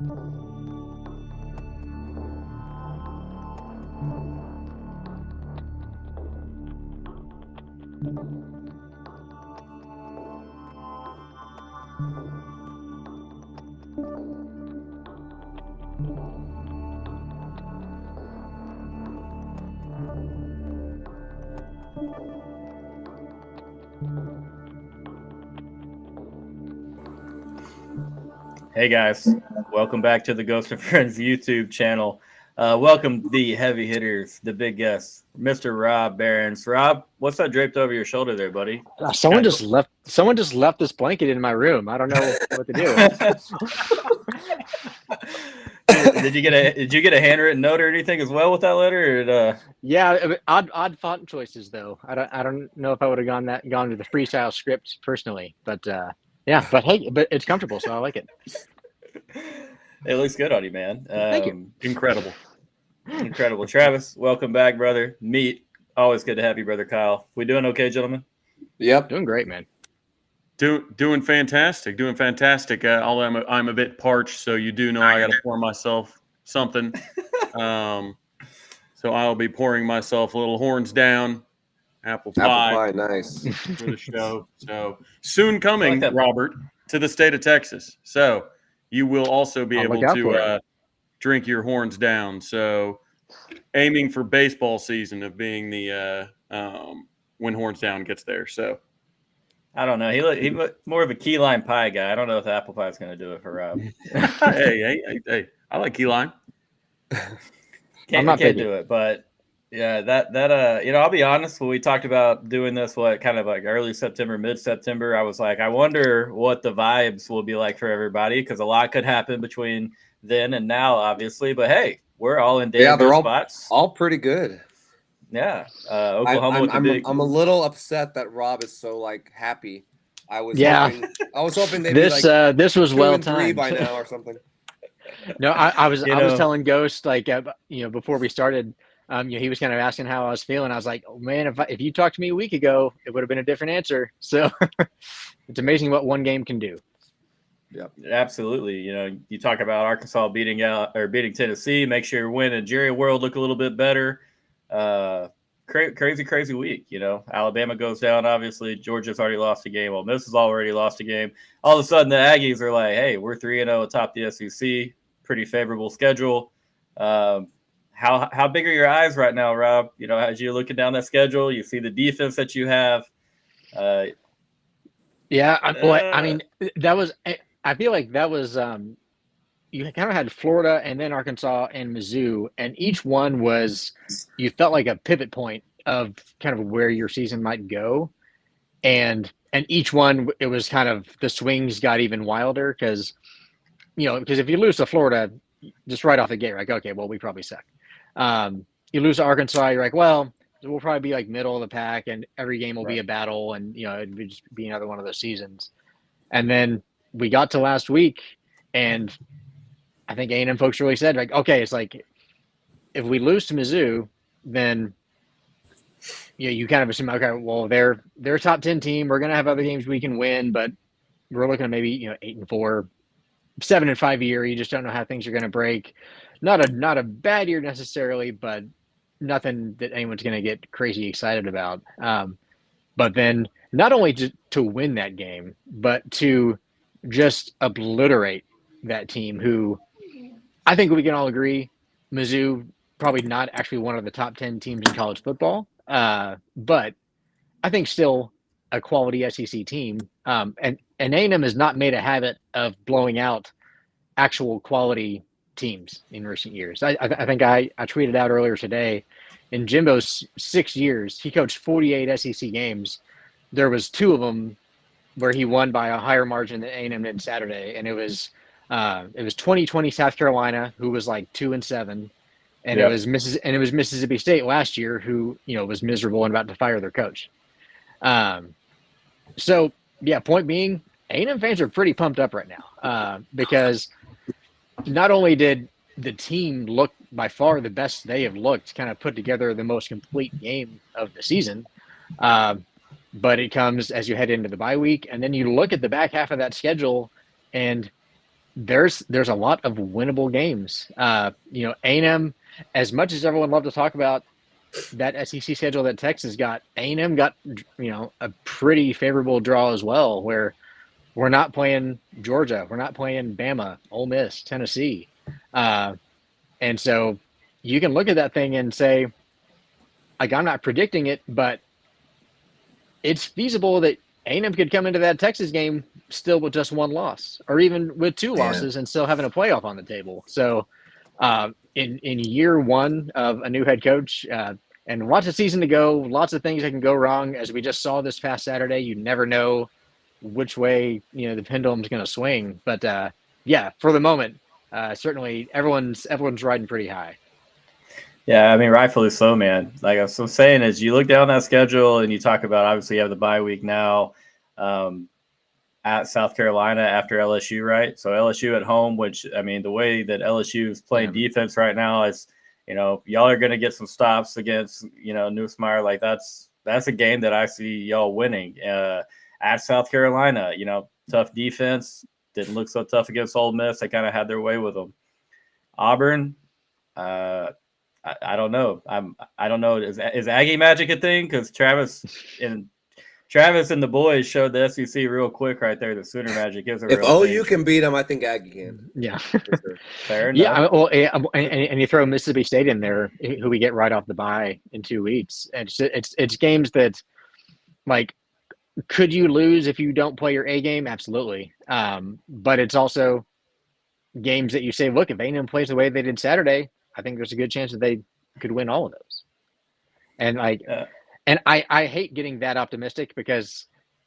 Hey guys, welcome back to the Ghost and Friends YouTube channel. Welcome the heavy hitters, the big guests, Mr. Rob Behrens. Rob, what's that draped over your shoulder there, buddy? Someone just left. Someone just left this blanket in my room. I don't know what to do. Did you get a handwritten note or anything as well with that letter? Or, Yeah, odd font choices though. I don't know if I would have gone to the freestyle script personally, but yeah. But hey, but it's comfortable, so I like it. It looks good on you, man. Thank you. Incredible. Travis, welcome back, brother. Meet. Always good to have you, brother Kyle. We doing okay, gentlemen? Yep. Doing great, man. Doing fantastic. Although I'm a bit parched, so you do know I got to pour myself something. So I'll be pouring myself a little horns down, apple pie, Nice. for the show. So soon coming, that. Robert, to the state of Texas. So you will also be I'll able look out for to drink your horns down. So aiming for baseball season of being the when horns down gets there. So. I don't know. He looked more of a key lime pie guy. I don't know if the apple pie is going to do it for Rob. hey! I like key lime. Can't do it, but yeah, that I'll be honest. When we talked about doing this, kind of like early September, mid-September, I was like, I wonder what the vibes will be like for everybody because a lot could happen between then and now, obviously. But hey, we're all in damn good spots. All pretty good. Yeah, Oklahoma. I'm a little upset that Rob is so happy. I was hoping they'd this was well timed by timed now or something. No, I was telling Ghost before we started, he was kind of asking how I was feeling. I was like, oh, man, if you talked to me a week ago, it would have been a different answer. So it's amazing what one game can do. Yep, absolutely. You talk about Arkansas beating Tennessee, make sure your win and Jerry World look a little bit better. Crazy week. Alabama goes down. Obviously, Georgia's already lost a game. Well, Miss has already lost a game. All of a sudden, the Aggies are like, "Hey, we're 3-0 atop the SEC. Pretty favorable schedule." How big are your eyes right now, Rob? As you're looking down that schedule, you see the defense that you have. I feel like that was. You kind of had Florida and then Arkansas and Mizzou, and each one you felt like a pivot point of kind of where your season might go. And each one, it was kind of the swings got even wilder because if you lose to Florida, just right off the gate, like, okay, well, we probably suck. You lose to Arkansas, you're like, well, we'll probably be like middle of the pack and every game will be a battle and, it'd just be another one of those seasons. And then we got to last week and I think A&M folks really said, like, okay, it's like if we lose to Mizzou, then you kind of assume, okay, well, they're a top 10 team. We're going to have other games we can win, but we're looking at maybe 8-4, 7-5 year. You just don't know how things are going to break. Not a bad year necessarily, but nothing that anyone's going to get crazy excited about. But then not only to win that game, but to just obliterate that team who I think we can all agree Mizzou probably not actually one of the top 10 teams in college football, but I think still a quality SEC team. And A&M has not made a habit of blowing out actual quality teams in recent years. I think I tweeted out earlier today, in Jimbo's 6 years, he coached 48 SEC games. There was 2 of them where he won by a higher margin than A&M did Saturday, and it was 2020 South Carolina, who was like 2-7, and it was Mississippi State last year, who was miserable and about to fire their coach. So yeah, point being, A&M fans are pretty pumped up right now because not only did the team look by far the best they have looked, kind of put together the most complete game of the season, but it comes as you head into the bye week, and then you look at the back half of that schedule, and there's a lot of winnable games. A&M, as much as everyone loved to talk about that SEC schedule that Texas got, A&M got a pretty favorable draw as well, where we're not playing Georgia, we're not playing Bama, Ole Miss, Tennessee, and so you can look at that thing and say, like, I'm not predicting it, but it's feasible that A&M could come into that Texas game still with just one loss, or even with two losses and still having a playoff on the table. So, in year one of a new head coach, and lots of season to go, lots of things that can go wrong. As we just saw this past Saturday, you never know which way the pendulum's going to swing. But yeah, for the moment, certainly everyone's riding pretty high. Yeah, I mean, rightfully so, man. Like I was saying, is you look down that schedule and you talk about, obviously you have the bye week now at South Carolina after LSU, right? So LSU at home, which, I mean, the way that LSU is playing defense right now is, y'all are going to get some stops against, Nussmeier. Like that's a game that I see y'all winning. At South Carolina, tough defense. Didn't look so tough against Ole Miss. They kind of had their way with them. Auburn, I don't know. I don't know. Is Aggie magic a thing? Because Travis and the boys showed the SEC real quick right there. The Sooner magic is a real If thing. OU can beat them, I think Aggie can. Yeah. Fair enough. Yeah. Well, and you throw Mississippi State in there, who we get right off the bye in 2 weeks. And it's games that, like, could you lose if you don't play your A game? Absolutely. But it's also games that you say, look, if A&M plays the way they did Saturday, I think there's a good chance that they could win all of those. And I hate getting that optimistic, because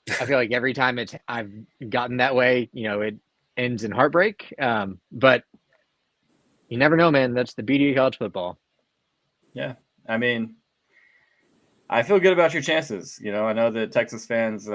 I feel like every time I've gotten that way, it ends in heartbreak. But you never know, man. That's the beauty of college football. Yeah. I mean, I feel good about your chances. I know that Texas fans,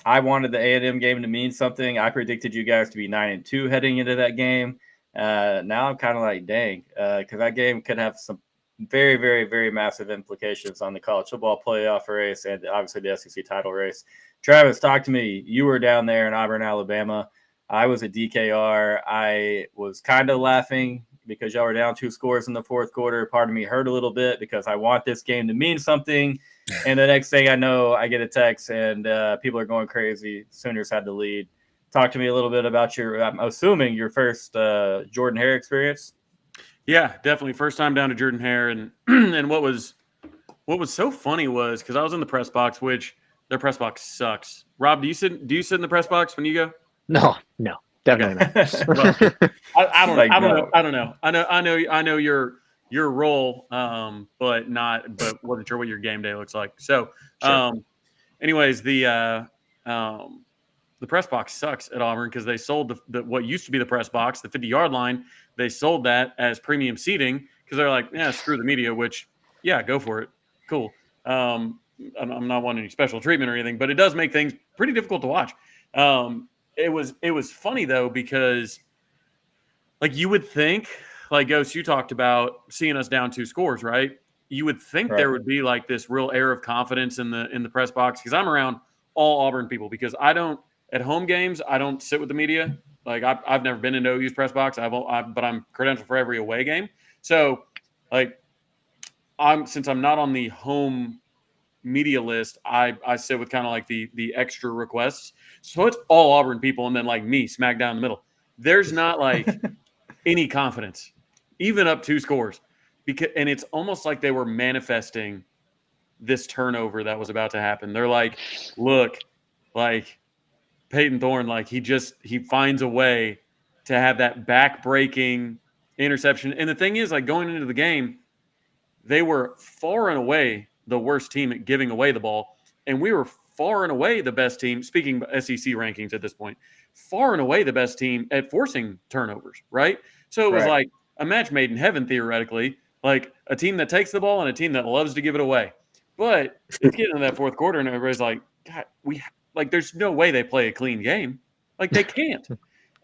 I wanted the A&M game to mean something. I predicted you guys to be 9-2 heading into that game. Now I'm kind of like, dang, because that game could have some very, very, very massive implications on the college football playoff race and obviously the SEC title race. Travis, talk to me. You were down there in Auburn, Alabama. I was at DKR. I was kind of laughing because y'all were down 2 scores in the fourth quarter. Part of me hurt a little bit because I want this game to mean something. And the next thing I know, I get a text and people are going crazy. Sooners had the lead. Talk to me a little bit about I'm assuming your first Jordan-Hare experience. Yeah, definitely. First time down to Jordan-Hare. And and what was so funny was, because I was in the press box, which their press box sucks. Rob, do you sit in the press box when you go? No, definitely not. Well, I don't know. I know your role, but wasn't sure what your game day looks like. So, anyways, the press box sucks at Auburn, because they sold the what used to be the press box, the 50-yard line. They sold that as premium seating because they're like, yeah, screw the media. Which, yeah, go for it, cool. I'm not wanting any special treatment or anything, but it does make things pretty difficult to watch. It was funny though, because like you would think, like Ghost, you talked about seeing us down 2 scores, right? You would think there would be like this real air of confidence in the press box, because I'm around all Auburn people, because at home games I don't sit with the media. Like I've never been into OU's press box. But I'm credentialed for every away game. So like since I'm not on the home media list, I sit with kind of like the extra requests. So it's all Auburn people, and then like me smack down in the middle. There's not like any confidence, even up 2 scores, and it's almost like they were manifesting this turnover that was about to happen. They're like, look, like Peyton Thorne, like he finds a way to have that back-breaking interception. And the thing is, like, going into the game, they were far and away the worst team at giving away the ball, and we were far and away the best team, speaking SEC rankings at this point, far and away the best team at forcing turnovers, right? So it was like a match made in heaven, theoretically, like a team that takes the ball and a team that loves to give it away. But it's getting to that fourth quarter, and everybody's like, God, there's no way they play a clean game. Like, they can't.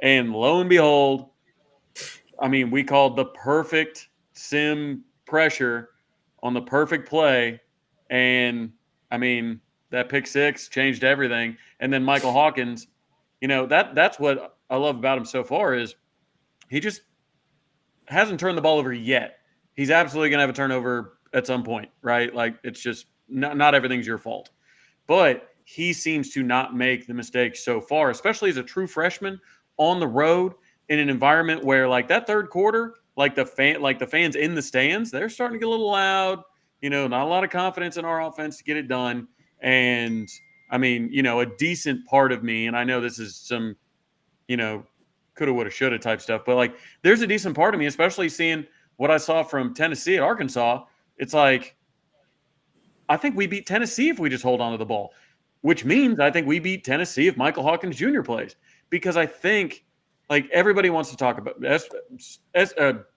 And lo and behold, I mean, we called the perfect sim pressure on the perfect play. And, I mean, that pick 6 changed everything. And then Michael Hawkins, that's what I love about him so far is he just hasn't turned the ball over yet. He's absolutely going to have a turnover at some point, right? Like it's just not everything's your fault. But he seems to not make the mistakes so far, especially as a true freshman on the road in an environment where like that third quarter, like the fans in the stands, they're starting to get a little loud, not a lot of confidence in our offense to get it done. And I mean, a decent part of me, and I know this is some, coulda, woulda, shoulda type stuff, but like there's a decent part of me, especially seeing what I saw from Tennessee at Arkansas. It's like, I think we beat Tennessee if we just hold on to the ball, which means I think we beat Tennessee if Michael Hawkins Jr. plays, because I think like everybody wants to talk about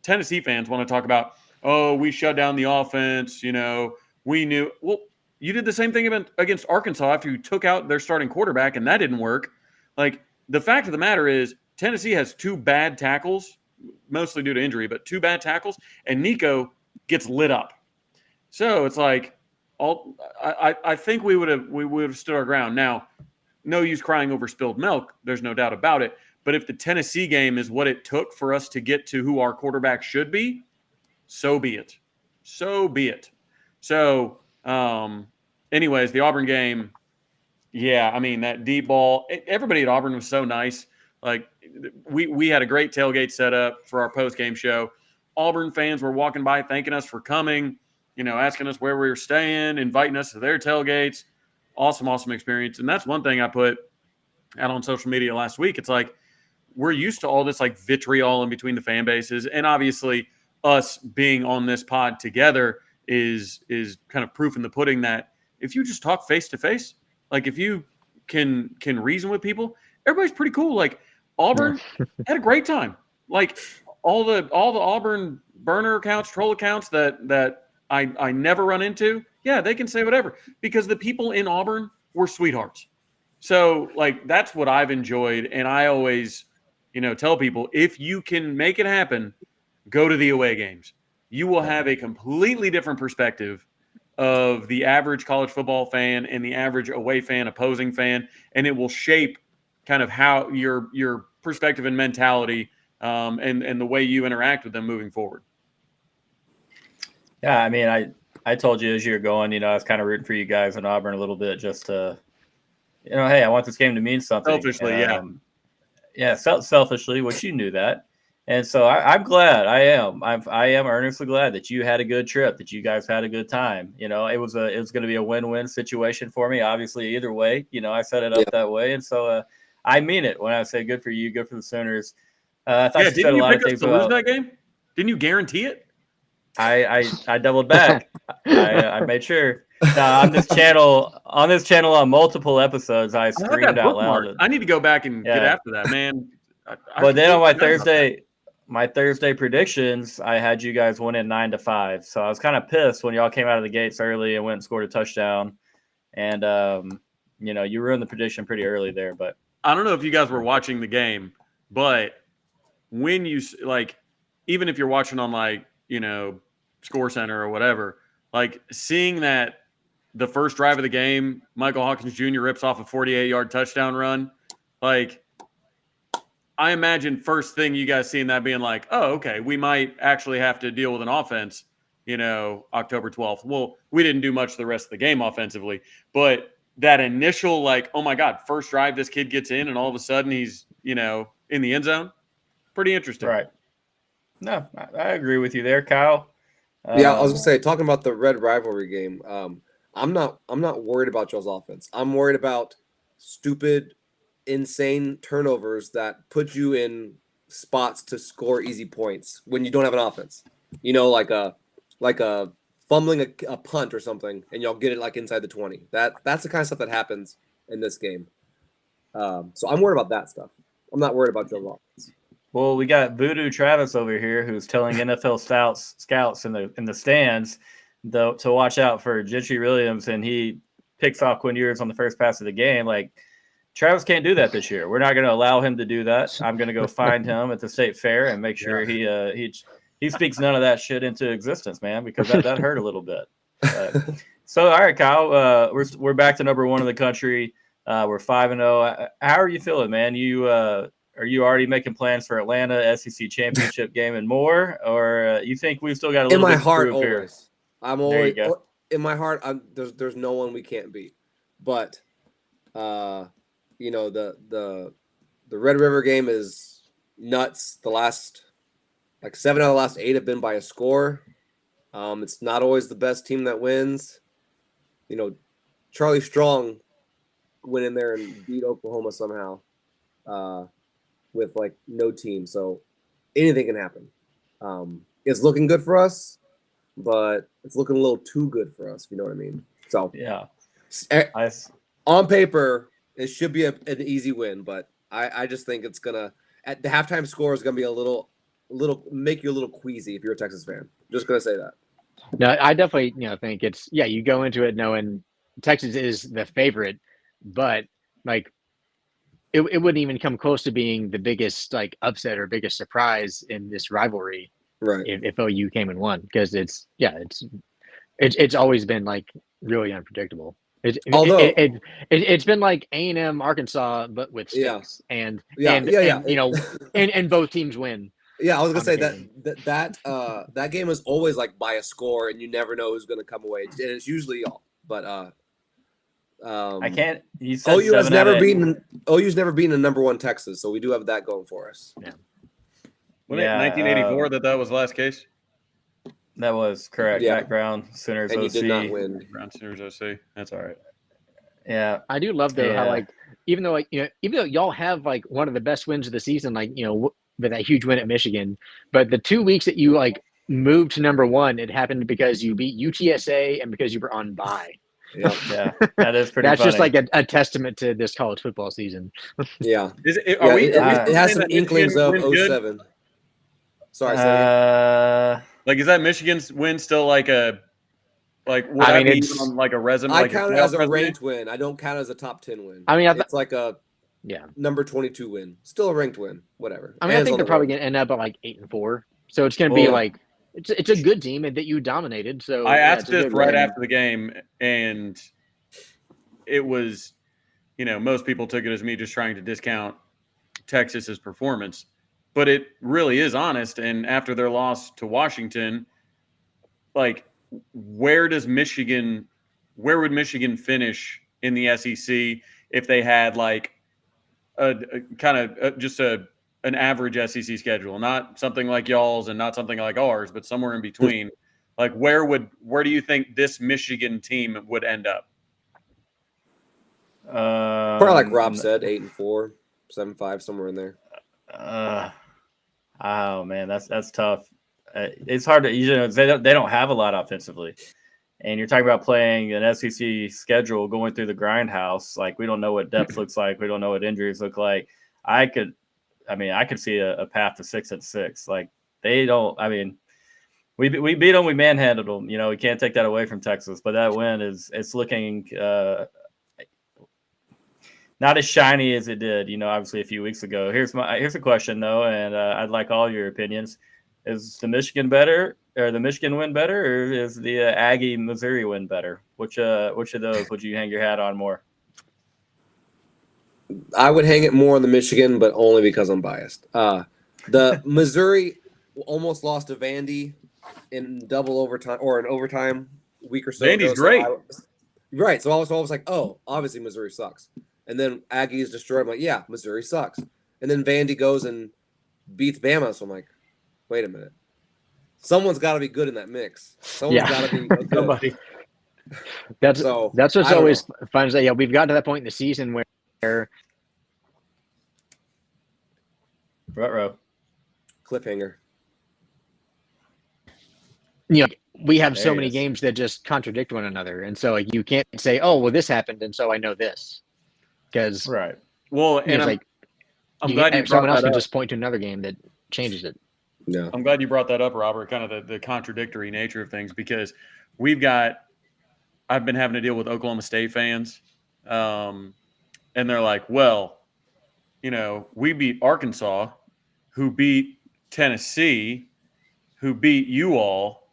Tennessee fans want to talk about, oh, we shut down the offense. We knew. Well, you did the same thing against Arkansas after you took out their starting quarterback and that didn't work. Like the fact of the matter is Tennessee has 2 bad tackles, mostly due to injury, but 2 bad tackles, and Nico gets lit up. So it's like, I think we would have stood our ground. Now, no use crying over spilled milk. There's no doubt about it. But if the Tennessee game is what it took for us to get to who our quarterback should be, so be it. So be it. So, anyways, the Auburn game, yeah, I mean, that deep ball, everybody at Auburn was so nice. Like, we had a great tailgate set up for our post-game show. Auburn fans were walking by thanking us for coming, asking us where we were staying, inviting us to their tailgates. Awesome, awesome experience. And that's one thing I put out on social media last week. It's like we're used to all this like vitriol in between the fan bases. And obviously us being on this pod together is kind of proof in the pudding that if you just talk face to face, like if you can reason with people, everybody's pretty cool. Like Auburn had a great time. Like all the Auburn burner accounts, troll accounts that I never run into, yeah, they can say whatever because the people in Auburn were sweethearts. So like that's what I've enjoyed, and I always, tell people if you can make it happen, go to the away games. You will have a completely different perspective of the average college football fan and the average away fan, opposing fan, and it will shape kind of how your perspective and mentality and the way you interact with them moving forward. Yeah, I mean, I told you as you're going, I was kind of rooting for you guys in Auburn a little bit just to, hey, I want this game to mean something. Selfishly, yeah. Yeah, selfishly, which you knew that. And so I'm glad. I am earnestly glad that you had a good trip, that you guys had a good time. It was going to be a win-win situation for me. Obviously, either way, I set it up that way. And so I mean it when I say good for you, good for the Sooners. I thought you said a lot of things about that game. Didn't you guarantee it? I doubled back. I made sure. On this channel, on multiple episodes, I screamed out loud. I need to go back and get after that, man. But then on my Thursday predictions, I had you guys winning 9-5. So I was kind of pissed when y'all came out of the gates early and went and scored a touchdown. And you ruined the prediction pretty early there. But I don't know if you guys were watching the game, but when you even if you're watching on Score Center or whatever, like seeing that the first drive of the game, Michael Hawkins Jr. rips off a 48-yard touchdown run. Like, I imagine first thing you guys seeing that being like, oh, okay, we might actually have to deal with an offense, October 12th. Well, we didn't do much the rest of the game offensively, but that initial oh my God, first drive, this kid gets in and all of a sudden he's, in the end zone. Pretty interesting. Right. No, I agree with you there, Kyle. Yeah, I was gonna say, talking about the Red Rivalry game, I'm not worried about y'all's offense. I'm worried about stupid, insane turnovers that put you in spots to score easy points when you don't have an offense. Like a fumbling a punt or something, and y'all get it inside the 20. That's the kind of stuff that happens in this game. So I'm worried about that stuff. I'm not worried about y'all's offense. Well, we got Voodoo Travis over here who's telling NFL scouts in the stands to watch out for Gentry Williams, and he picks off Quinn Ewers on the first pass of the game. Like, Travis can't do that this year. We're not going to allow him to do that. I'm going to go find him at the state fair and make sure he speaks none of that shit into existence, man, because that hurt a little bit. So, all right, Kyle, we're back to number 1 in the country. We're 5-0. How are you feeling, man? You are you already making plans for Atlanta, SEC championship game, and more, or you think we've still got a little in my bit to heart prove here? always. I'm There you always go. in my heart. There's no one we can't beat, but you know the Red River game is nuts. The last 7 out of the last 8 have been by a score. It's not always the best team that wins. You know, Charlie Strong went in there and beat Oklahoma somehow with no team. So anything can happen. It's looking good for us, but it's looking a little too good for us, if you know what I mean. So Yeah, on paper, it should be an easy win, but I just think it's gonna at the halftime score is gonna be a little make you a little queasy if you're a Texas fan. Just gonna say that. No, I definitely think it's you go into it knowing Texas is the favorite, but it wouldn't even come close to being the biggest upset or biggest surprise in this rivalry, right? If OU came and won, because it's always been really unpredictable. Although it's been like A&M Arkansas, but with stakes, and both teams win. Yeah, I was gonna say that game is always by a score, and you never know who's gonna come away, and it's usually y'all. But I can't. You said OU has never beaten a number 1 Texas, so we do have that going for us. Yeah. Wasn't it 1984 that was the last case? That was correct. Yeah. Matt Brown, Sooners and OC. you did not win. Brown Sooners OC. That's all right. Yeah, I do love though how even though y'all have one of the best wins of the season, with that huge win at Michigan, but the 2 weeks that you moved to number 1, it happened because you beat UTSA and because you were on bye. Yeah, that is pretty. That's funny. just a testament to this college football season. Yeah, it has some inklings of 07. Sorry, is that Michigan's win still would that be on a resume? I count it as a ranked win. I don't count it as a top 10 win. I mean, it's number 22 win, still a ranked win, whatever. I mean, I think they're probably going to end up at 8-4, so it's going to be it's a good team and that you dominated. So I asked this right after the game, and it was, most people took it as me just trying to discount Texas's performance, but it really is honest. And after their loss to Washington, where would Michigan finish in the SEC if they had an average SEC schedule, not something like y'all's and not something like ours, but somewhere in between? Where do you think this Michigan team would end up? Probably like Rob said, 8-4, 7-5, somewhere in there. Oh man, that's tough. It's hard to they don't have a lot offensively, and you're talking about playing an SEC schedule, going through the grindhouse. We don't know what depth looks like. We don't know what injuries look like. I could see a path to 6-6. They don't. I mean, we beat them. We manhandled them. We can't take that away from Texas. But that win it's looking not as shiny as it did. Obviously a few weeks ago. Here's a question though, and I'd like all your opinions. Is the Michigan better, or the Michigan win better, or is the Aggie Missouri win better? Which of those would you hang your hat on more? I would hang it more on the Michigan, but only because I'm biased. The Missouri almost lost to Vandy in double overtime or in overtime a week or so. Vandy's great. Right. So I was like, oh, obviously Missouri sucks. And then Aggies destroyed. I'm like, yeah, Missouri sucks. And then Vandy goes and beats Bama. So I'm like, wait a minute. Someone's got to be good in that mix. Someone's got to be good. That's what's always fun. We've gotten to that point in the season where cliffhanger. We have so many games that just contradict one another, and so you can't say, "Oh, well, this happened," and so I know this, because right. Well, and I'm glad you someone else can just point to another game that changes it. Yeah, I'm glad you brought that up, Robert. Kind of the contradictory nature of things, because I've been having to deal with Oklahoma State fans, and they're like, "Well, we beat Arkansas, who beat Tennessee, who beat you all.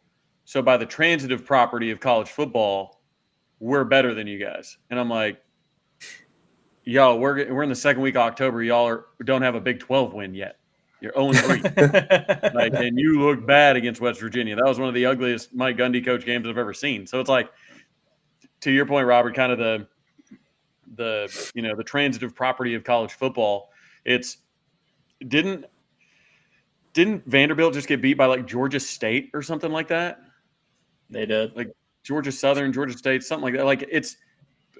So by the transitive property of college football, we're better than you guys." And I'm like, y'all, we're in the second week of October. Y'all don't have a Big 12 win yet. You're 0-3. Like, and you look bad against West Virginia. That was one of the ugliest Mike Gundy coach games I've ever seen. So it's like, to your point, Robert, kind of the transitive property of college football. It's didn't Vanderbilt just get beat by like Georgia State or something like that? They did. Like Georgia Southern, Georgia State, something like that. Like it's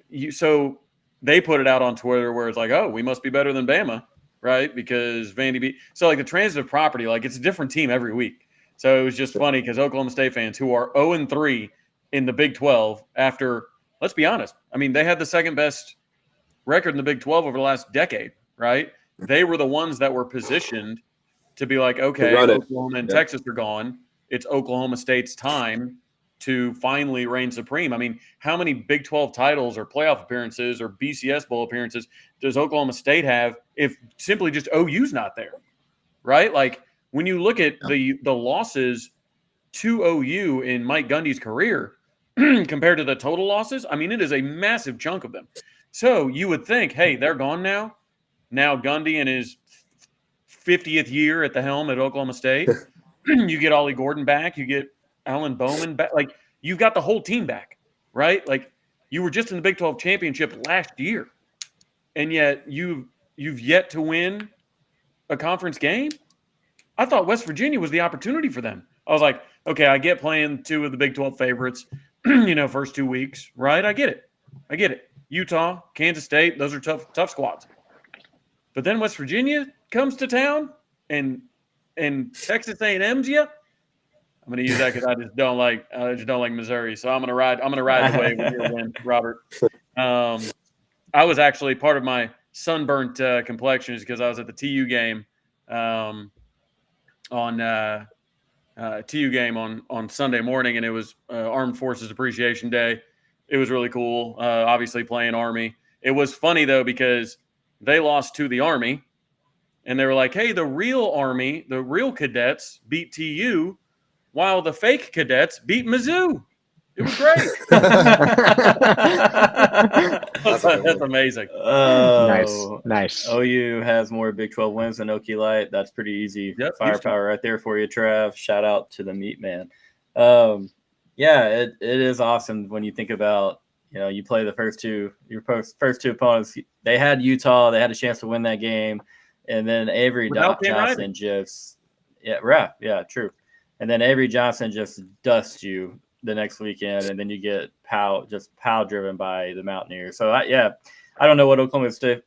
you. So they put it out on Twitter where it's like, oh, we must be better than Bama, right? Because Vandy beat. So like the transitive property, like it's a different team every week. So it was just funny because Oklahoma State fans who are 0-3 in the Big 12 after, let's be honest, I mean, they had the second best record in the Big 12 over the last decade, right? They were the ones that were positioned to be like, okay, Oklahoma and Texas are gone. It's Oklahoma State's time to finally reign supreme. I mean, how many Big 12 titles or playoff appearances or BCS Bowl appearances does Oklahoma State have if simply just OU's not there, right? Like when you look at the losses to OU in Mike Gundy's career compared to the total losses, I mean, it is a massive chunk of them. So you would think, hey, they're gone now. Now Gundy in his 50th year at the helm at Oklahoma State. You get Ollie Gordon back. You get Alan Bowman back. Like, you've got the whole team back, right? Like, you were just in the Big 12 championship last year, and yet you've yet to win a conference game. I thought West Virginia was the opportunity for them. I was like, okay, I get playing two of the Big 12 favorites, first 2 weeks, right? I get it. Utah, Kansas State, those are tough squads. But then West Virginia comes to town, and Texas A&M's you. I'm going to use that because I just don't like Missouri. So I'm going to ride the wave with your win, Robert. I was actually part of my sunburnt complexion is because I was at the TU game on Sunday morning, and it was Armed Forces Appreciation Day. It was really cool. Obviously playing Army. It was funny though because they lost to the Army, and they were like, "Hey, the real Army, the real cadets beat TU, while the fake cadets beat Mizzou." It was great. That's amazing. Nice. OU has more Big 12 wins than Okie Light. That's pretty easy firepower right there for you, Trav. Shout out to the meat man. It is awesome when you think about, you play your first two opponents. They had Utah. They had a chance to win that game. And then Avery Johnson just true. And then Avery Johnson just dusts you the next weekend, and then you get pow driven by the Mountaineers. So I don't know what Oklahoma State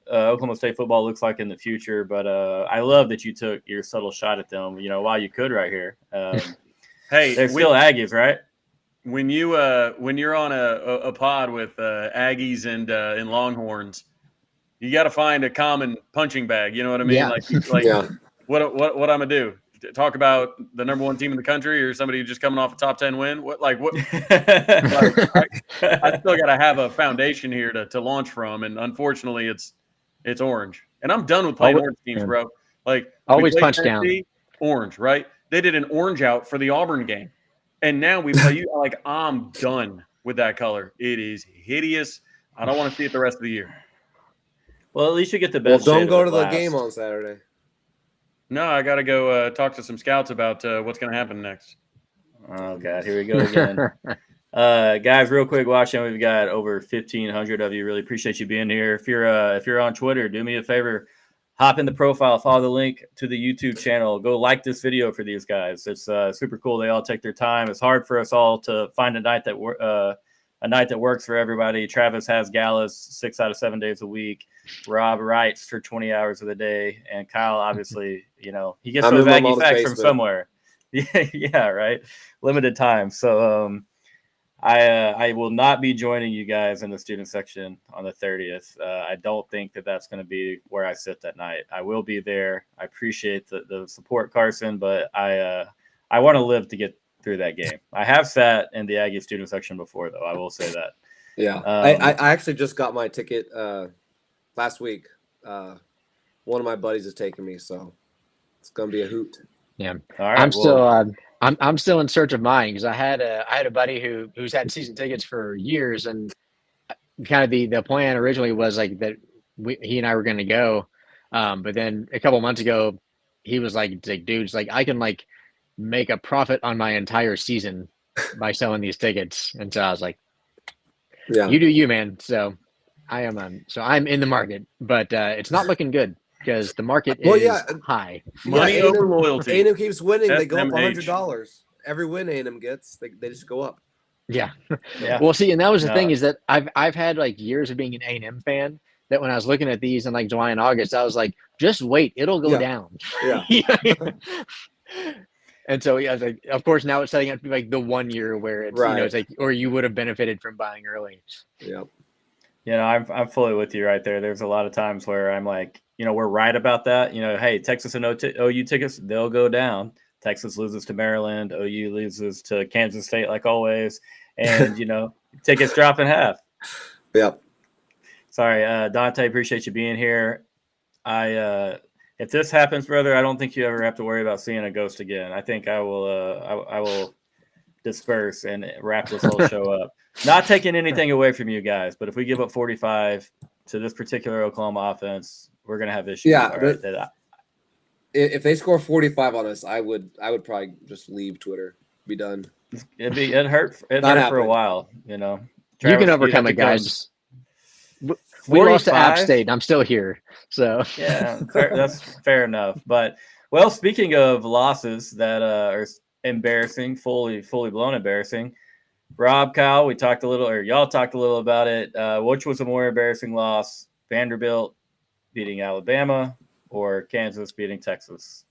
football looks like in the future, but I love that you took your subtle shot at them, while you could right here. Hey, they're still Aggies, right? When you're on a pod with Aggies and Longhorns, you got to find a common punching bag. You know what I mean? Yeah. What I'm gonna do? Talk about the number one team in the country, or somebody just coming off a top 10 win? I still got to have a foundation here to launch from, and unfortunately, it's orange. And I'm done with playing orange teams, bro. Like always punch down. Orange, right? They did an orange out for the Auburn game, and now we play you. Like, I'm done with that color. It is hideous. I don't want to see it the rest of the year. Well, at least you get the best. Well, don't go to the game on Saturday. No, I got to go talk to some scouts about what's going to happen next. Oh, God. Here we go again. Guys, real quick, watching. We've got over 1,500 of you. Really appreciate you being here. If you're on Twitter, do me a favor. Hop in the profile. Follow the link to the YouTube channel. Go like this video for these guys. It's super cool. They all take their time. It's hard for us all to find a night that works for everybody. Travis has galas 6 out of 7 days a week. Rob writes for 20 hours of the day, and Kyle obviously, he gets those baggy facts from somewhere. Yeah, right. Limited time. So I will not be joining you guys in the student section on the 30th. I don't think that's going to be where I sit that night. I will be there. I appreciate the support, Carson, but I want to live to get through that game. I have sat in the Aggie student section before, though. I will say that. Yeah, I actually just got my ticket last week. One of my buddies is taking me, so it's gonna be a hoot. Yeah, all right. I'm still in search of mine because I had a buddy who's had season tickets for years, and kind of the plan originally was like that he and I were going to go. But then a couple months ago, he was like, dude, it's like, I can like make a profit on my entire season by selling these tickets. And so I was like, Yeah. you do you, man. So I'm in the market, but it's not looking good because the market is high. Money Yeah, over loyalty. A&M keeps winning. They go up FMH. $100. Every win A&M gets, they just go up. Yeah. Yeah. Well, see, and that was the thing is that I've had like years of being an A&M fan that when I was looking at these in like July and August, I was like, just wait, it'll go down. Yeah. And so, yeah, I was like, of course, now it's setting up to be like the 1 year where it's, you know, it's like, or you would have benefited from buying early. Yeah. You know, I'm fully with you right there. There's a lot of times where I'm like, you know, we're right about that. You know, hey, Texas and OU tickets, they'll go down. Texas loses to Maryland. OU loses to Kansas State, like always. And, you know, tickets drop in half. Yep. Sorry, Dante, appreciate you being here. If this happens, brother, I don't think you ever have to worry about seeing a ghost again. I think I will disperse and wrap this whole show up. Not taking anything away from you guys, but if we give up 45 to this particular Oklahoma offense, we're gonna have issues. Yeah, right? If they score 45 on us, I would probably just leave Twitter, be done. It hurt for a while, you know. Travis, you can overcome it, guys. We lost to App State, and I'm still here. So yeah, that's fair enough. But well, speaking of losses that are embarrassing, fully blown embarrassing. Rob, Kyle, y'all talked a little about it. Which was a more embarrassing loss? Vanderbilt beating Alabama or Kansas beating Texas?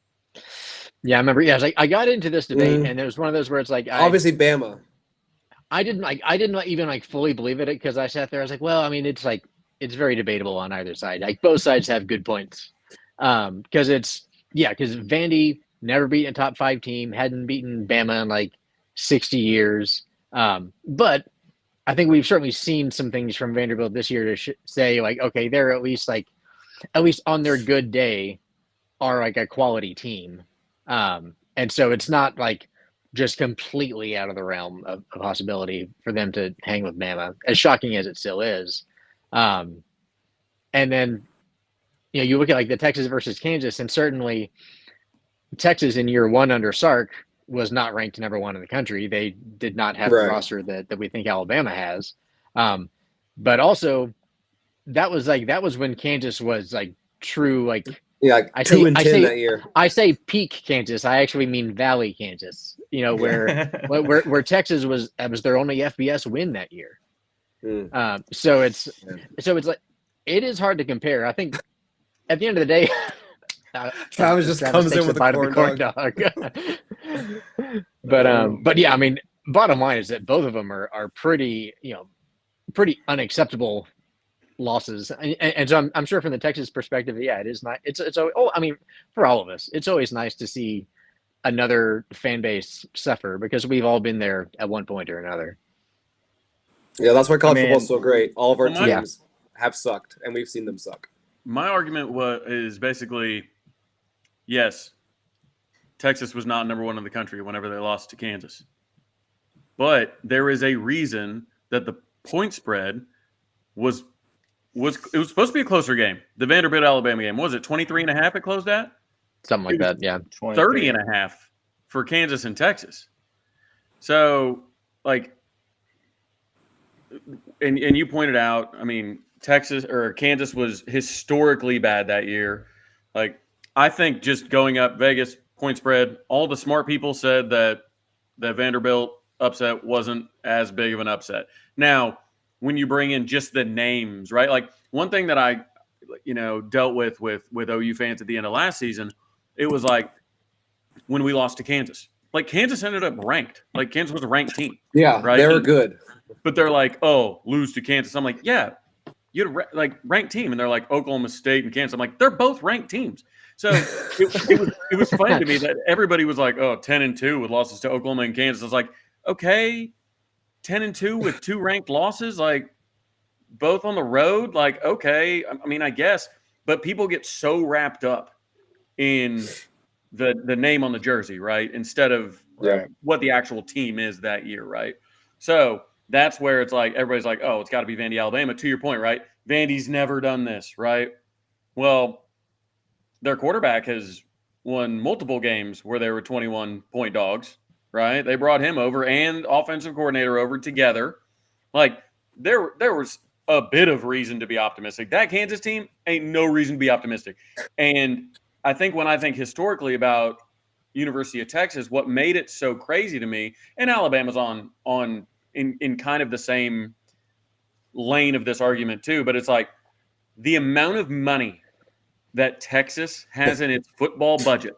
Yeah, I remember. Yeah, I got into this debate, and there was one of those where it's like, obviously Bama. I didn't even like fully believe it because I sat there. I was like, well, I mean, it's very debatable on either side. Like both sides have good points. Because Vandy never beaten a top 5 team, hadn't beaten Bama in like 60 years. But I think we've certainly seen some things from Vanderbilt this year to say like, okay, they're at least on their good day are like a quality team. And so it's not like just completely out of the realm of possibility for them to hang with Bama, as shocking as it still is. And then, you know, you look at like the Texas versus Kansas, and certainly Texas in year 1 under Sark was not ranked number 1 in the country. They did not have the roster that we think Alabama has. But also that was when Kansas was like true, like, yeah, 2-10 that year. I say peak Kansas. I actually mean Valley Kansas. You know, where Texas was their only FBS win that year. So it's like it is hard to compare. I think at the end of the day, Travis just comes in with a corn dog. But yeah, I mean, bottom line is that both of them are pretty unacceptable losses, and so I'm sure from the Texas perspective, yeah, it is not. I mean, for all of us, it's always nice to see another fan base suffer because we've all been there at one point or another. Yeah, that's why college football is so great. All of our teams have sucked, and we've seen them suck. My argument is basically, yes, Texas was not number 1 in the country whenever they lost to Kansas. But there is a reason that the point spread was supposed to be a closer game. The Vanderbilt-Alabama game. Was it 23.5 it closed at? Something like that, yeah. 30.5 for Kansas and Texas. So, like, and you pointed out, I mean, Kansas was historically bad that year. Like, I think just going up Vegas point spread, all the smart people said that Vanderbilt upset wasn't as big of an upset. Now, when you bring in just the names, right? Like one thing that I, dealt with OU fans at the end of last season, it was like when we lost to Kansas. Like Kansas ended up ranked. Like Kansas was a ranked team. Yeah, right? They were good. But they're like, oh, lose to Kansas. I'm like, yeah, you had ranked team, and they're like Oklahoma State and Kansas. I'm like, they're both ranked teams. So it was funny to me that everybody was like, oh, 10-2 with losses to Oklahoma and Kansas. I was like, okay, 10-2 with 2 ranked losses, like both on the road. Like, okay, I mean, I guess, but people get so wrapped up in the name on the jersey, right? Instead of what the actual team is that year, right? So that's where it's like everybody's like, oh, it's got to be Vandy, Alabama. To your point, right? Vandy's never done this, right? Well, their quarterback has won multiple games where they were 21-point dogs, right? They brought him over and offensive coordinator over together. Like there was a bit of reason to be optimistic. That Kansas team ain't no reason to be optimistic. And I think when I think historically about University of Texas, what made it so crazy to me, and Alabama's in kind of the same lane of this argument too, but it's like the amount of money that Texas has in its football budget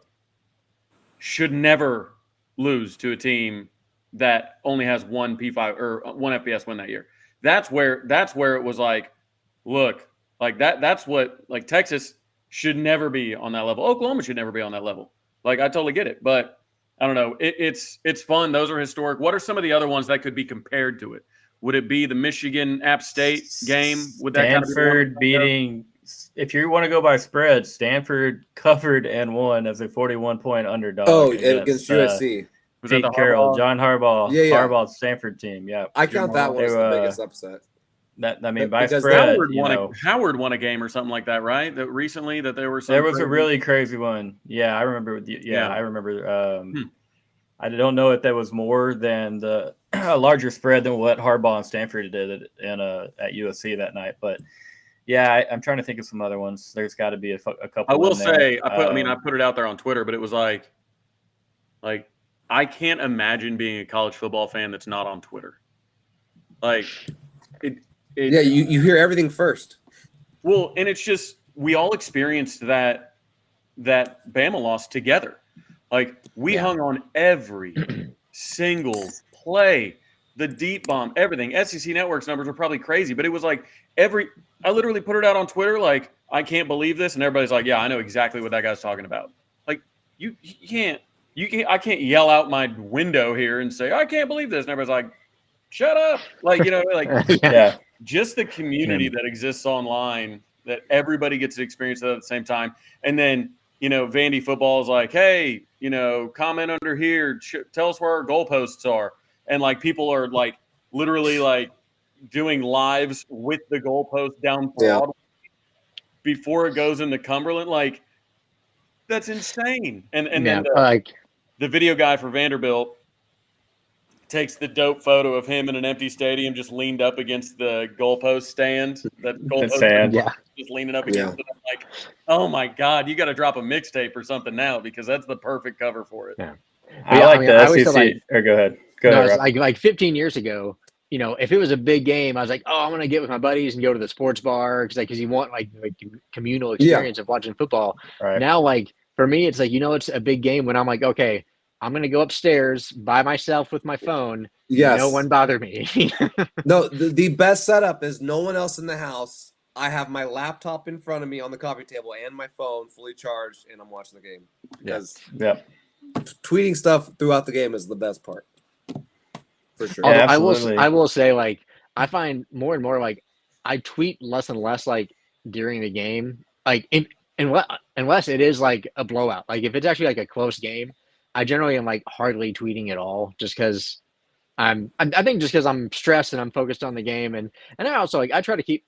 should never lose to a team that only has one P5 or one FBS win that year. That's where it was like, look, like that's what, like, Texas should never be on that level. Oklahoma should never be on that level. Like, I totally get it, but I don't know. It's fun. Those are historic. What are some of the other ones that could be compared to it? Would it be the Michigan App State game? Would that Stanford beating? If you want to go by spread, Stanford covered and won as a 41-point underdog. Oh, against USC. Was that Pete the Carroll, Harbaugh? John Harbaugh, Yeah. Harbaugh's Stanford team. Yeah, I count that one as the biggest upset. by Because spread, Howard won a game or something like that, right? That recently that there was a really crazy one. Yeah, I remember. I remember. I don't know if that was more than a larger spread than what Harbaugh and Stanford did at USC that night, but. Yeah, I'm trying to think of some other ones. There's got to be a couple. I will say, I put it out there on Twitter, but it was like I can't imagine being a college football fan that's not on Twitter. Like, you hear everything first. Well, and it's just we all experienced that Bama loss together. Like, we hung on every single play, the deep bomb, everything. SEC Network's numbers were probably crazy, but it was like I literally put it out on Twitter, like, I can't believe this, and everybody's like, yeah, I know exactly what that guy's talking about. Like, I can't yell out my window here and say, I can't believe this, and everybody's like, shut up. Like, just the community that exists online, that everybody gets to experience that at the same time. And then, Vandy football is like, hey, comment under here, tell us where our goalposts are. And, like, people are, like, literally, like, doing lives with the goalpost down Broadway before it goes into Cumberland. Like, that's insane. And then the video guy for Vanderbilt takes the dope photo of him in an empty stadium just leaned up against the goalpost stand. That goalpost just leaning up against it. I'm like, oh my God, you got to drop a mixtape or something now, because that's the perfect cover for it. Yeah. I like the SEC. Go ahead. Like 15 years ago, if it was a big game, I was like, oh, I'm going to get with my buddies and go to the sports bar because you want like communal experience of watching football. Right. Now, like, for me, it's like, it's a big game when I'm like, okay, I'm going to go upstairs by myself with my phone. Yes. No one bother me. No, the best setup is no one else in the house. I have my laptop in front of me on the coffee table and my phone fully charged, and I'm watching the game. Because tweeting stuff throughout the game is the best part. For sure. Yeah, I will say, like, I find more and more, like, I tweet less and less, like, during the game. Like, unless it is, like, a blowout. Like, if it's actually, like, a close game, I generally am, like, hardly tweeting at all, just because I think just because I'm stressed and I'm focused on the game. And I also, like, I try to keep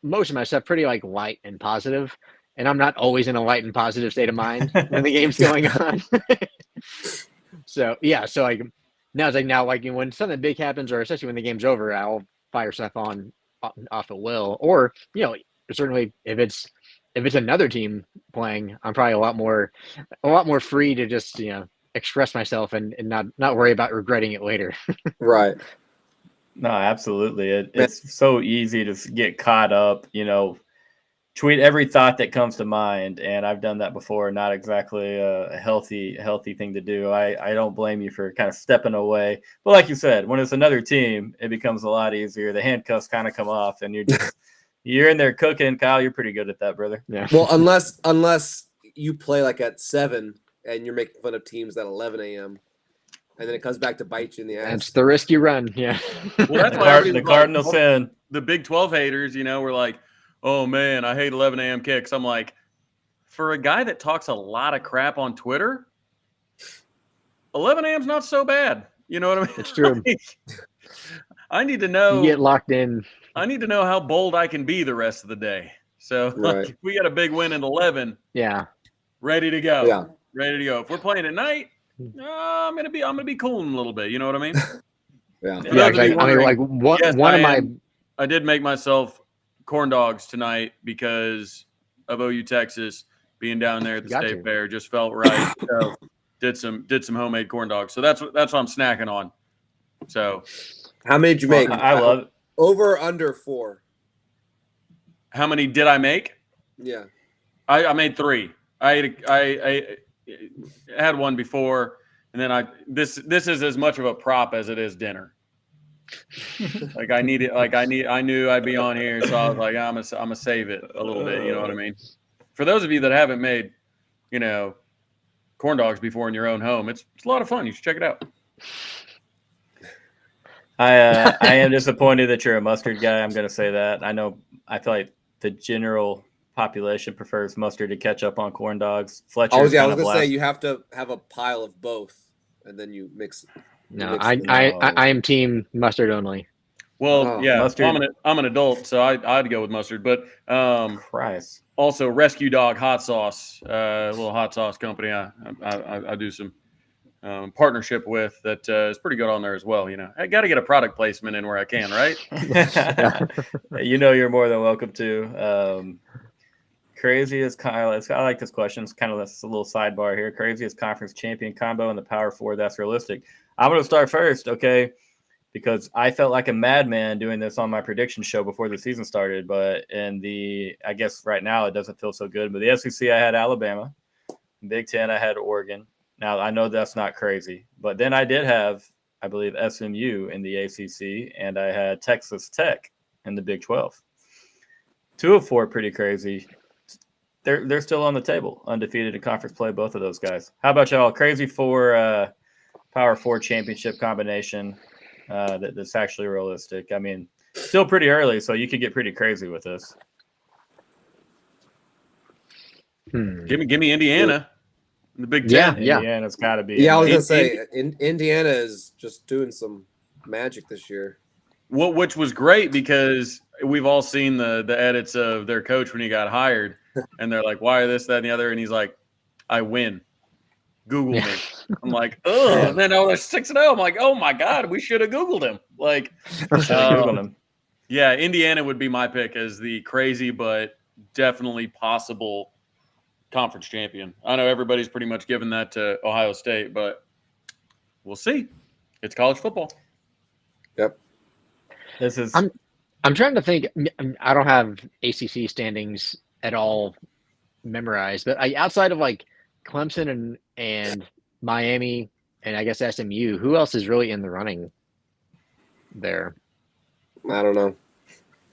most of my stuff pretty, like, light and positive, and I'm not always in a light and positive state of mind when the game's going on. So like, now it's like, when something big happens, or especially when the game's over, I'll fire stuff off at will. Or, certainly if it's another team playing, I'm probably a lot more free to just, express myself and not worry about regretting it later. Right. No, absolutely. It's so easy to get caught up, tweet every thought that comes to mind. And I've done that before. Not exactly a healthy thing to do. I don't blame you for kind of stepping away. But like you said, when it's another team, it becomes a lot easier. The handcuffs kind of come off, and you're in there cooking. Kyle, you're pretty good at that, brother. Yeah. Well, unless you play like at 7 and you're making fun of teams at 11 a.m. and then it comes back to bite you in the ass. That's the risk you run. Yeah. Well, that's why the Cardinals fan. The Big 12 haters, were like, oh man, I hate 11 a.m. kicks. I'm like, for a guy that talks a lot of crap on Twitter, 11 a.m. is not so bad. You know what I mean? It's true. I need to know. You get locked in. I need to know how bold I can be the rest of the day. So Right. if we got a big win at 11, Yeah. ready to go. Yeah. Ready to go. If we're playing at night, I'm gonna be cooling a little bit. You know what I mean? Yeah. For Yeah, those of you wondering, like what yes, one of my I did make myself corn dogs tonight because of OU Texas being down there at the state fair. Just felt right. So did some homemade corn dogs. So that's what I'm snacking on. So How many did you make? I love it. Over or under 4? how many did I make? Yeah. I made 3. I had one before, and then this is as much of a prop as it is dinner. Like I knew I'd be on here, so I was like, I'm gonna save it a little bit. You know what I mean? For those of you that haven't made, corn dogs before in your own home, it's a lot of fun. You should check it out. I am disappointed that you're a mustard guy. I'm going to say that. I feel like the general population prefers mustard to ketchup on corn dogs. Fletcher. I was going to say you have to have a pile of both, and then you mix. No, I am team mustard only. Well, yeah, mustard. I'm an adult, so I'd go with mustard. But Christ. Also, Rescue Dog hot sauce, a little hot sauce company I do some partnership with that is pretty good on there as well. I got to get a product placement in where I can, right? You're more than welcome to. Craziest Kyle. I like this question. It's kind of a little sidebar here. Craziest conference champion combo in the Power 4 that's realistic. I'm going to start first, okay? Because I felt like a madman doing this on my prediction show before the season started. But I guess right now it doesn't feel so good. But the SEC, I had Alabama. Big Ten, I had Oregon. Now, I know that's not crazy. But then I did have, I believe, SMU in the ACC. And I had Texas Tech in the Big 12. 2 of 4 pretty crazy. They're still on the table, undefeated in conference play, both of those guys. How about y'all? Crazy for Power 4 championship combination that's actually realistic. I mean, still pretty early, so you could get pretty crazy with this. Give me Indiana in the Big Ten. Yeah. Indiana's got to be. Yeah, I was going to say, Indiana is just doing some magic this year. Which was great because we've all seen the edits of their coach when he got hired, and they're like, why are this, that, and the other? And he's like, I win. Google me. I'm like, oh, and then they're 6-0. I'm like, oh my God, we should have Googled him. Like, Googled him. Yeah, Indiana would be my pick as the crazy but definitely possible conference champion. I know everybody's pretty much given that to Ohio State, but we'll see. It's college football. Yep. This is. I'm trying to think. I don't have ACC standings at all memorized, but outside of like Clemson and Miami and I guess SMU, who else is really in the running there? I don't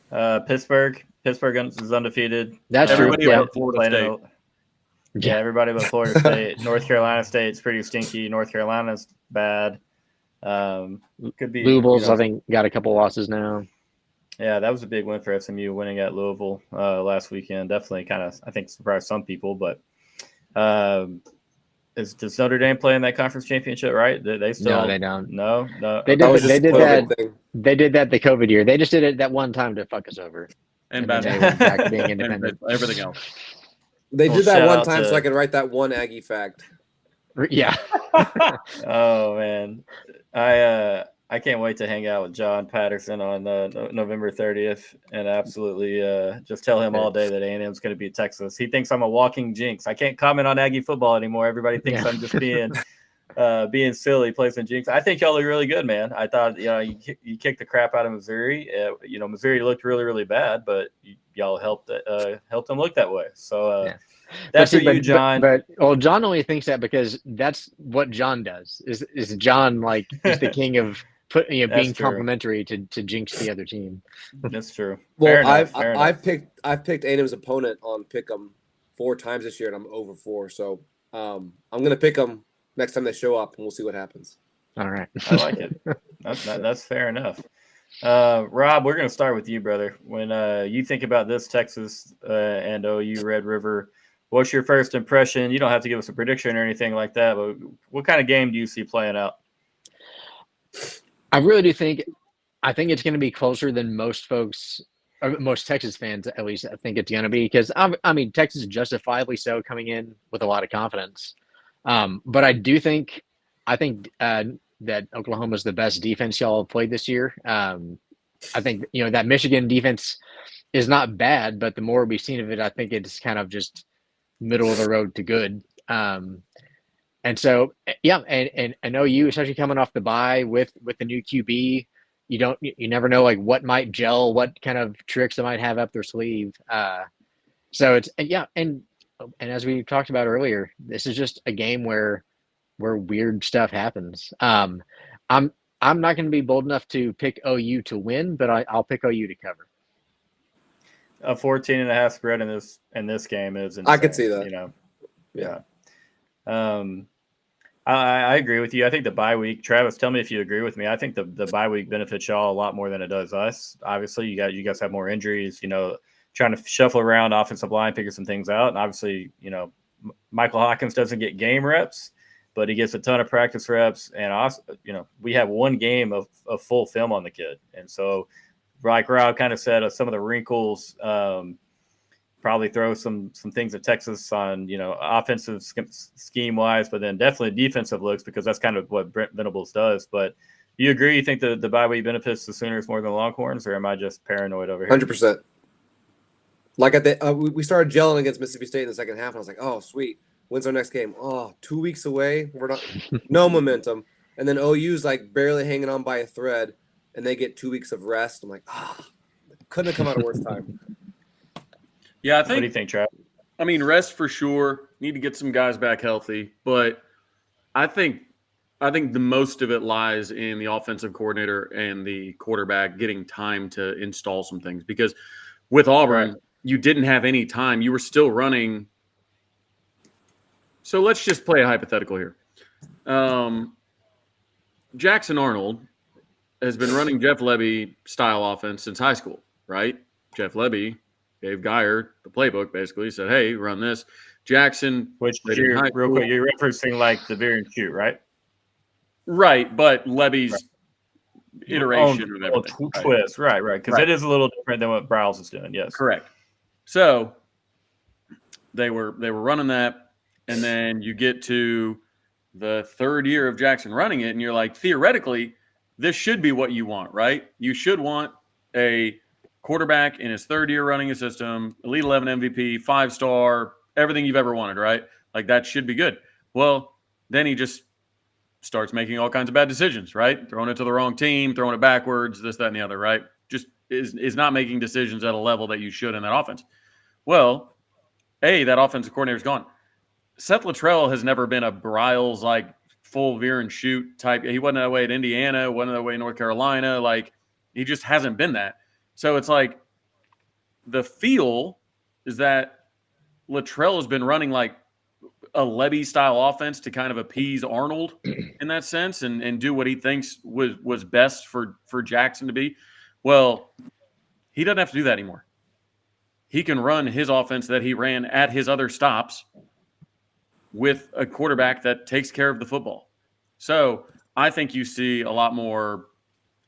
know. Pittsburgh is undefeated. That's everybody true. but Florida State. Yeah, everybody but Florida State. North Carolina State's pretty stinky. North Carolina's bad. Could be Louisville's, I think, got a couple losses now. Yeah, that was a big win for SMU, winning at Louisville last weekend. Definitely kind of, I think, surprised some people. But does Notre Dame play in that conference championship? Right? They still? No, they don't. No. They did that. They did that the COVID year. They just did it that one time to fuck us over. And then they went back to being independent. And everything else. They did that one time so I could write that one Aggie fact. Yeah. Oh man, I can't wait to hang out with John Patterson on November 30th and absolutely just tell him all day that A&M is going to beat Texas. He thinks I'm a walking jinx. I can't comment on Aggie football anymore. Everybody thinks I'm just being silly, plays some jinx. I think y'all look really good, man. I thought you kicked the crap out of Missouri. Missouri looked really, really bad, but y'all helped them look that way. So that's for you, John. But John only thinks that because that's what John does. Is John like is the king of being complimentary to jinx the other team? That's true. Well, I've picked A&M's opponent on Pick'em 4 times this year, and I'm over 4. So I'm gonna pick them next time they show up, and we'll see what happens. All right. I like it. That's fair enough. Rob, we're going to start with you, brother. When you think about this Texas and OU Red River, what's your first impression? You don't have to give us a prediction or anything like that, but what kind of game do you see playing out? I really do think I think it's going to be closer than most folks, or most Texas fans at least, I think it's going to be, because I mean, Texas is justifiably so coming in with a lot of confidence. But I think that Oklahoma's the best defense y'all have played this year. I think, that Michigan defense is not bad, but the more we've seen of it, I think it's kind of just middle of the road to good. And so, yeah, and OU, especially coming off the bye with the new QB, you never know like what might gel, what kind of tricks they might have up their sleeve. So it's and as we talked about earlier, this is just a game where weird stuff happens. I'm not going to be bold enough to pick OU to win, but I'll pick OU to cover. A 14.5 spread in this game is insane. I could see that. Yeah. I agree with you. I think the bye week, Travis, tell me if you agree with me. I think the bye week benefits y'all a lot more than it does us. Obviously, you guys have more injuries, trying to shuffle around offensive line, figure some things out. And obviously, Michael Hawkins doesn't get game reps, but he gets a ton of practice reps. And also, we have one game of full film on the kid. And so, like Rob kind of said, some of the wrinkles, probably throw some things at Texas on, offensive scheme wise, but then definitely defensive looks, because that's kind of what Brent Venables does. But do you agree? You think the bye week benefits the Sooners more than the Longhorns, or am I just paranoid over here? 100%. Like we started gelling against Mississippi State in the second half, and I was like, oh, sweet. When's our next game? Oh, 2 weeks away. We're not no momentum. And then OU's like barely hanging on by a thread, and they get 2 weeks of rest. I'm like, couldn't have come out a worse time. Yeah, I think. What do you think, Trav? I mean, rest for sure. Need to get some guys back healthy, but I think the most of it lies in the offensive coordinator and the quarterback getting time to install some things. Because with Auburn, you didn't have any time. You were still running. So let's just play a hypothetical here. Jackson Arnold has been running Jeff Lebby style offense since high school, right? Jeff Lebby gave Geyer the playbook, basically. He said, hey, run this. Jackson. Which, real quick, you're referencing like the veer and shoot, right? Right, but Lebby's iteration of everything. Twist, right. Because it is a little different than what Browse is doing, yes. Correct. So they were running that, and then you get to the third year of Jackson running it, and you're like, theoretically, this should be what you want, right? You should want a quarterback in his third year running a system, Elite 11 MVP, 5-star, everything you've ever wanted, right? Like that should be good. Well, then he just starts making all kinds of bad decisions, right? Throwing it to the wrong team, throwing it backwards, this, that, and the other, right? Just is not making decisions at a level that you should in that offense. Well, that offensive coordinator is gone. Seth Luttrell has never been a Briles like full veer and shoot type. He wasn't that way at Indiana, wasn't that way in North Carolina. Like he just hasn't been that. So it's like the feel is that Luttrell has been running like a Lebby style offense to kind of appease Arnold in that sense and do what he thinks was best for Jackson to be. Well, he doesn't have to do that anymore. He can run his offense that he ran at his other stops with a quarterback that takes care of the football. So I think you see a lot more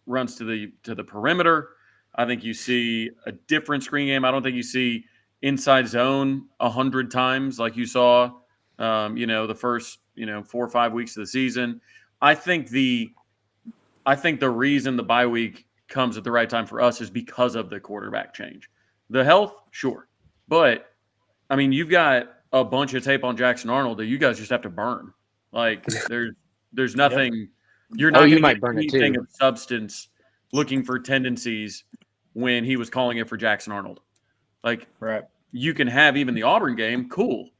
runs to the perimeter. I think you see a different screen game. I don't think you see inside zone 100 times like you saw, the first, 4 or 5 weeks of the season. I think the reason the bye week comes at the right time for us is because of the quarterback change. The health, sure. But, I mean, you've got a bunch of tape on Jackson Arnold that you guys just have to burn. Like, there's nothing – you're not going to get anything of substance looking for tendencies when he was calling it for Jackson Arnold. Like, you can have even the Auburn game, cool.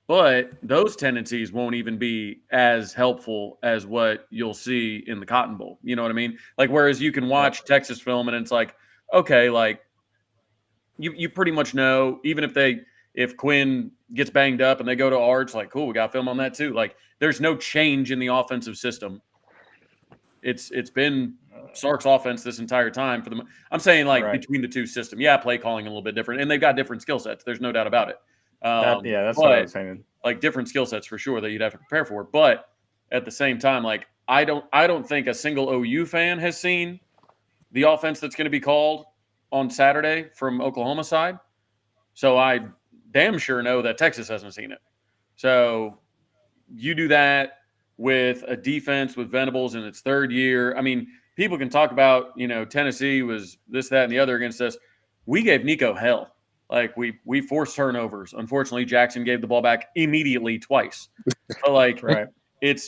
But those tendencies won't even be as helpful as what you'll see in the Cotton Bowl. You know what I mean? Like, whereas you can watch Texas film and it's like, okay, like you pretty much know, even if Quinn gets banged up and they go to Arch, like, cool, we got film on that too. Like, there's no change in the offensive system. It's been Sark's offense this entire time for them. I'm saying between the two systems. Yeah, play calling a little bit different, and they've got different skill sets. There's no doubt about it. That's what I was saying. Like different skill sets for sure that you'd have to prepare for. But at the same time, like I don't think a single OU fan has seen the offense that's going to be called on Saturday from Oklahoma side. So I damn sure know that Texas hasn't seen it. So you do that with a defense with Venables in its third year. I mean, people can talk about, Tennessee was this, that, and the other against us. We gave Nico hell. Like we forced turnovers. Unfortunately, Jackson gave the ball back immediately twice. But Right.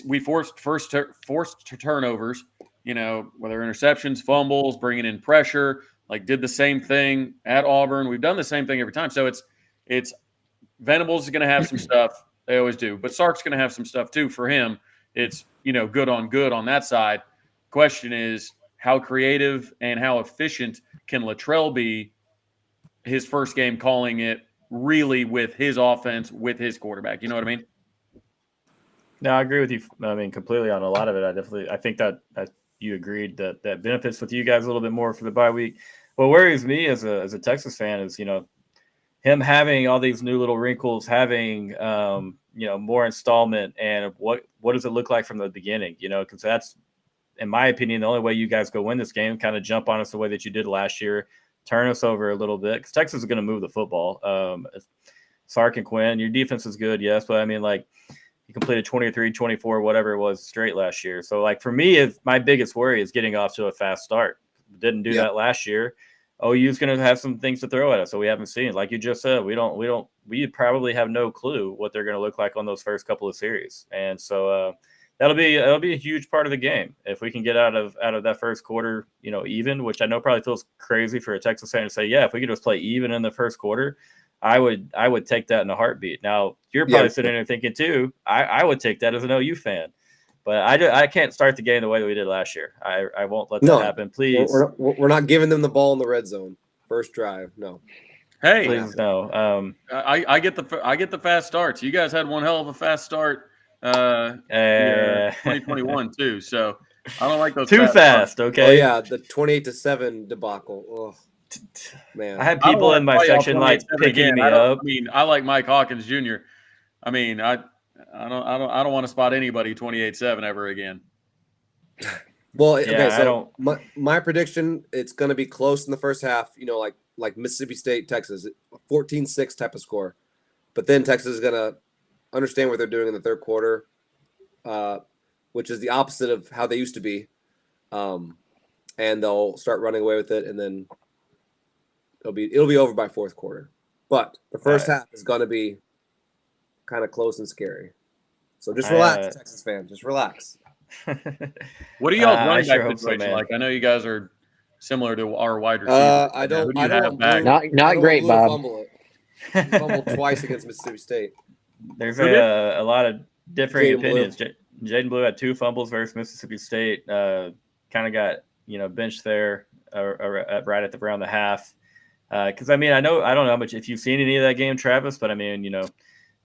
we forced turnovers, whether interceptions, fumbles, bringing in pressure, did the same thing at Auburn. We've done the same thing every time. So it's Venables is going to have some stuff. They always do. But Sark's going to have some stuff too. For him, it's, good on that side. Question is, how creative and how efficient can Luttrell be his first game calling it really with his offense, with his quarterback? You know what I mean? No, I agree with you. I mean, completely on a lot of it. I think that you agreed that benefits with you guys a little bit more for the bye week. What worries me as a Texas fan is, him having all these new little wrinkles, having, more installment, and what does it look like from the beginning, because that's, in my opinion, the only way you guys go win this game, kind of jump on us the way that you did last year, turn us over a little bit, because Texas is going to move the football. Sark and Quinn, your defense is good, yes, but I mean, you completed 23, 24, whatever it was straight last year. So, for me, my biggest worry is getting off to a fast start. Didn't do that last year. OU's going to have some things to throw at us, so we haven't seen. Like you just said, we probably have no clue what they're going to look like on those first couple of series, and so that'll be a huge part of the game if we can get out of that first quarter, even, which I know probably feels crazy for a Texas fan to say, yeah, if we could just play even in the first quarter, I would take that in a heartbeat. Now you're probably sitting there thinking too, I would take that as an OU fan. But I can't start the game the way that we did last year. I won't let that happen. Please. We're not giving them the ball in the red zone. First drive. No. Hey. Please no. I get the fast starts. You guys had one hell of a fast start 2021 too. So I don't like those too fast. Starts. Okay. Oh yeah, the 28-7 debacle. Oh, man. I had people in my section picking me up. I mean, I like Mike Hawkins Jr. I mean, I don't want to spot anybody 28-7 ever again. Well, okay, so my prediction, it's going to be close in the first half, like Mississippi State, Texas, 14-6 type of score. But then Texas is going to understand what they're doing in the third quarter, which is the opposite of how they used to be. And they'll start running away with it, and then it'll be over by fourth quarter. But the first half is going to be kind of close and scary. So just relax, Texas fans. Just relax. What are y'all's running back situation like? I know you guys are similar to our wide receivers. I don't not great, Bob. Fumbled twice against Mississippi State. There's a lot of differing opinions. Jaden Blue had 2 fumbles versus Mississippi State. Kind of got benched there right at around the half. Because I don't know how much if you've seen any of that game, Travis, but I mean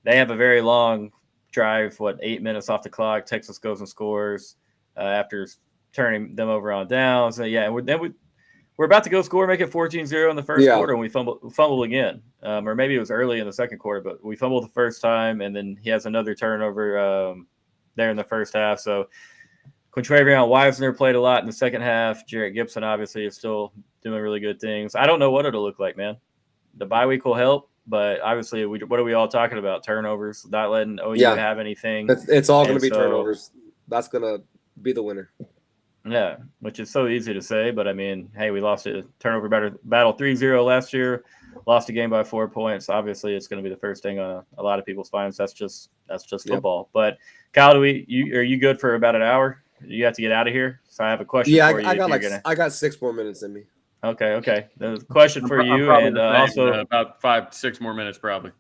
they have a very long drive, 8 minutes off the clock. Texas goes and scores after turning them over on downs. So yeah, we're about to go score, make it 14-0 in the first quarter, and we fumble again. Or maybe it was early in the second quarter, but we fumbled the first time, and then he has another turnover there in the first half. So Quintravion Wisner played a lot in the second half. Jarrett Gibson obviously is still doing really good things. I don't know what it'll look like, man. The bye week will help. But obviously, what are we all talking about? Turnovers, not letting OU have anything. It's all going to be turnovers. That's going to be the winner. Yeah, which is so easy to say. But, I mean, hey, we lost a turnover battle 3-0 last year, lost a game by 4 points. Obviously, it's going to be the first thing on a lot of people's minds. That's just football. But, Kyle, are you good for about an hour? You have to get out of here. So I have a question for you. I got 6 more minutes in me. Okay. The question for you, and also about 5-6 more minutes, probably.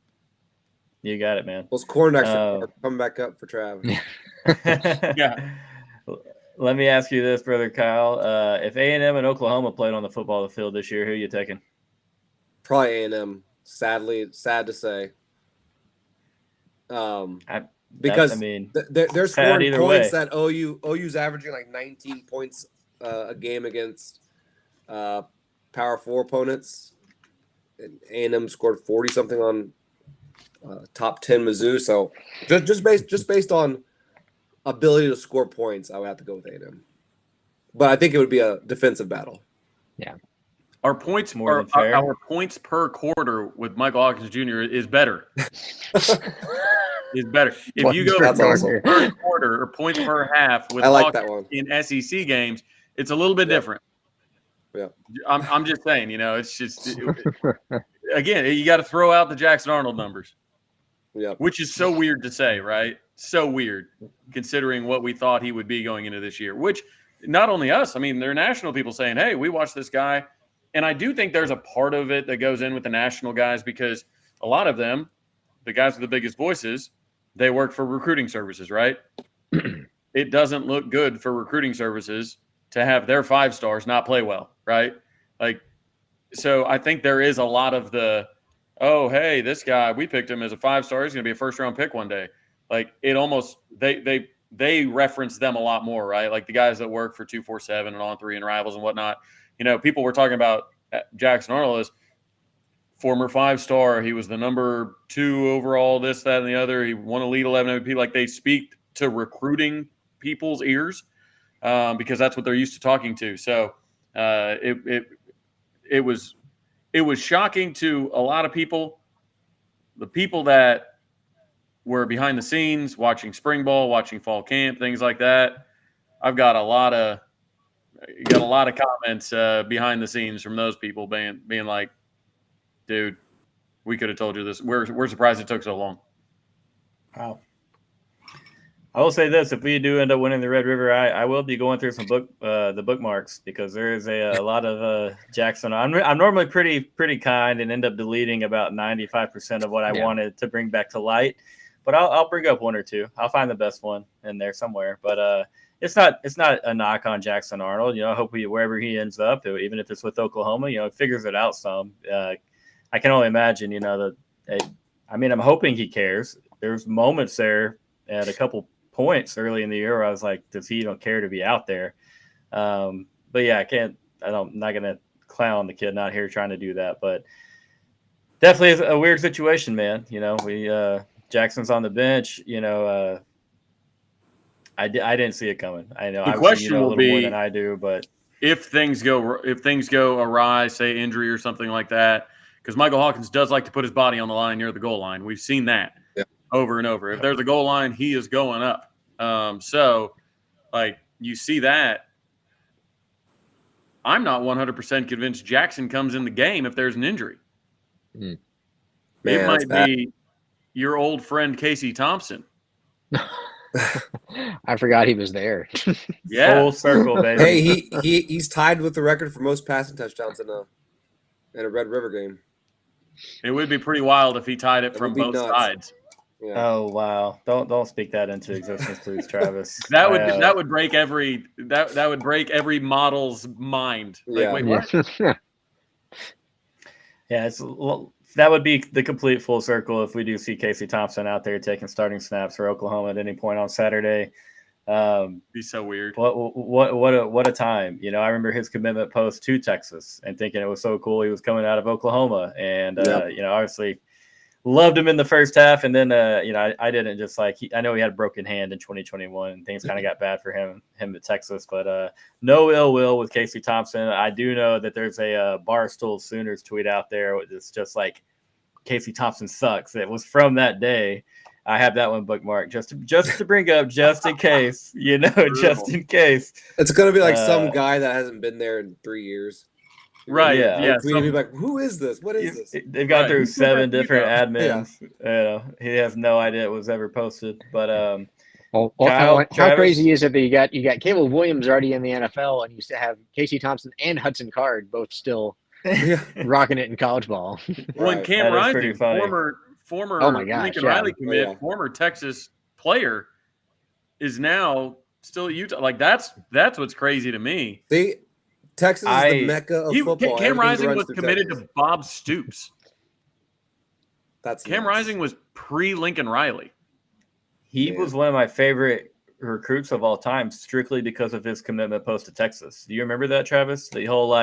You got it, man. Those cornerbacks are coming back up for Trav. Yeah. Let me ask you this, brother Kyle. If A&M and Oklahoma played on the football field this year, who are you taking? Probably A&M. Sadly, sad to say. Because they're scoring points that OU's averaging like 19 points a game against Power 4 opponents. And A&M scored 40 something on top 10 Mizzou. So just based on ability to score points, I would have to go with A&M. But I think it would be a defensive battle. Our points More than fair. our points per quarter with Michael Hawkins Jr. is better. Is better. If you go That's points awesome. per quarter or points per half with I like that Hawkins one. in SEC games, it's a little bit different. Yeah. I'm just saying, it's just again, you got to throw out the Jackson Arnold numbers. Yeah. Which is so weird to say, right? So weird considering what we thought he would be going into this year, which not only us, I mean, there are national people saying, hey, we watched this guy. And I do think there's a part of it that goes in with the national guys because a lot of them, the guys with the biggest voices, they work for recruiting services, right? It doesn't look good for recruiting services to have their 5 stars not play well, right? So I think there is a lot of the, oh, hey, this guy, we picked him as a 5-star. He's going to be a first-round pick one day. It almost they reference them a lot more, right? Like the guys that work for 247 and On 3 and Rivals and whatnot. People were talking about Jackson Arnold as former 5-star. He was the number 2 overall, this, that, and the other. He won Elite 11 MVP. Like they speak to recruiting people's ears because that's what they're used to talking to. So it was shocking to a lot of people. The people that were behind the scenes, watching spring ball, watching fall camp, things like that. I've got a lot of comments behind the scenes from those people being like, dude, we could have told you this. We're surprised it took so long. Wow. I will say this: if we do end up winning the Red River, I will be going through some the bookmarks because there is a lot of Jackson. I'm normally pretty kind and end up deleting about 95% of what I wanted to bring back to light, but I'll bring up 1 or 2. I'll find the best one in there somewhere. But it's not a knock on Jackson Arnold. I hope wherever he ends up, even if it's with Oklahoma, figures it out some. I can only imagine. I'm hoping he cares. There's moments there at a couple points early in the year where I was like, does he care to be out there? But yeah, I'm not going to clown the kid, not here trying to do that, but definitely is a weird situation, man. Jackson's on the bench, I didn't see it coming. I know the obviously question a will little be, more than I do, but if things go awry, say injury or something like that, because Michael Hawkins does like to put his body on the line near the goal line. We've seen that over and over. If there's a goal line, he is going up. So you see that. I'm not 100% convinced Jackson comes in the game if there's an injury. Man, it might be your old friend Casey Thompson. I forgot he was there. Yeah, full circle, baby. Hey, he's tied with the record for most passing touchdowns in a Red River game. It would be pretty wild if he tied it from both sides. Yeah. Oh wow! Don't speak that into existence, please, Travis. that would break every that would break every model's mind. Wait, what? Yeah, that would be the complete full circle if we do see Casey Thompson out there taking starting snaps for Oklahoma at any point on Saturday. Be so weird. What a time! I remember his commitment post to Texas and thinking it was so cool. He was coming out of Oklahoma, and obviously loved him in the first half, and then I didn't just I know he had a broken hand in 2021, and things kind of got bad for him at Texas, but no ill will with Casey Thompson. I do know that there's a Barstool Sooners tweet out there. It's just like Casey Thompson sucks. It was from that day. I have that one bookmarked just to bring up, just in case, just in case. It's gonna be like some guy that hasn't been there in 3 years. Right. Yeah. Be like, who is this? What is this? They've gone through 7 different admins. Yeah. He has no idea it was ever posted. But Kyle, how crazy is it that you got Caleb Williams already in the NFL, and you still have Casey Thompson and Hudson Card both still rocking it in college ball? When Cam Rising, former Lincoln Riley commit, former Texas player, is now still at Utah. That's what's crazy to me. Texas is the mecca of football. Cam Rising was committed to Bob Stoops. Cam Nuts. Rising was pre-Lincoln Riley. He was one of my favorite recruits of all time, strictly because of his commitment post to Texas. Do you remember that, Travis? The whole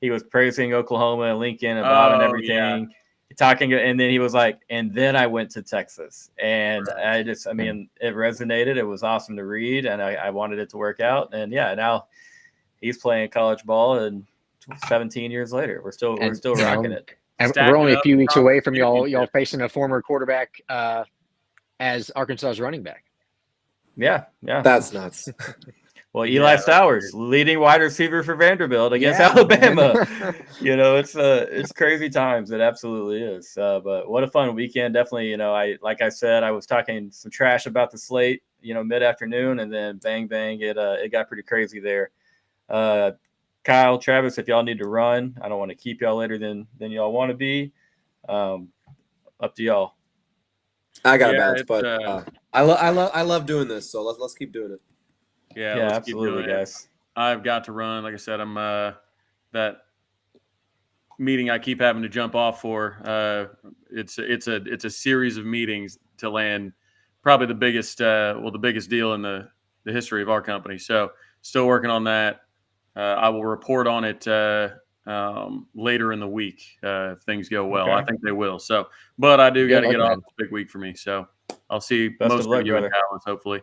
he was praising Oklahoma and Lincoln and Bob and everything, talking, and then he was like, and then I went to Texas, and it resonated. It was awesome to read, and I wanted it to work out, and now he's playing college ball, and 17 years later. We're still you rocking know, it. And Stack we're it only a up, few weeks away from y'all championship. facing a former quarterback as Arkansas's running back. Yeah. That's nuts. Well, Yeah, Eli that's Stowers, leading wide receiver for Vanderbilt against Yeah, Alabama. man. It's crazy times. It absolutely is. But what a fun weekend. Definitely, like I said, I was talking some trash about the slate, mid-afternoon, and then bang, bang, it got pretty crazy there. Kyle, Travis, if y'all need to run, I don't want to keep y'all later than y'all want to be. Up to y'all. I got to Yeah, bounce, but I love doing this, so let's keep doing it. Yeah, Yeah, let's absolutely, keep doing it. guys. I've got to run. Like I said, I'm that meeting I keep having to jump off for. It's a series of meetings to land probably the biggest deal in the history of our company. So still working on that. I will report on it later in the week if things go well. Okay. I think they will. So, but I do got to luck, get off. man. It's a big week for me. So I'll see Best most of luck, of you brother. in Dallas, hopefully.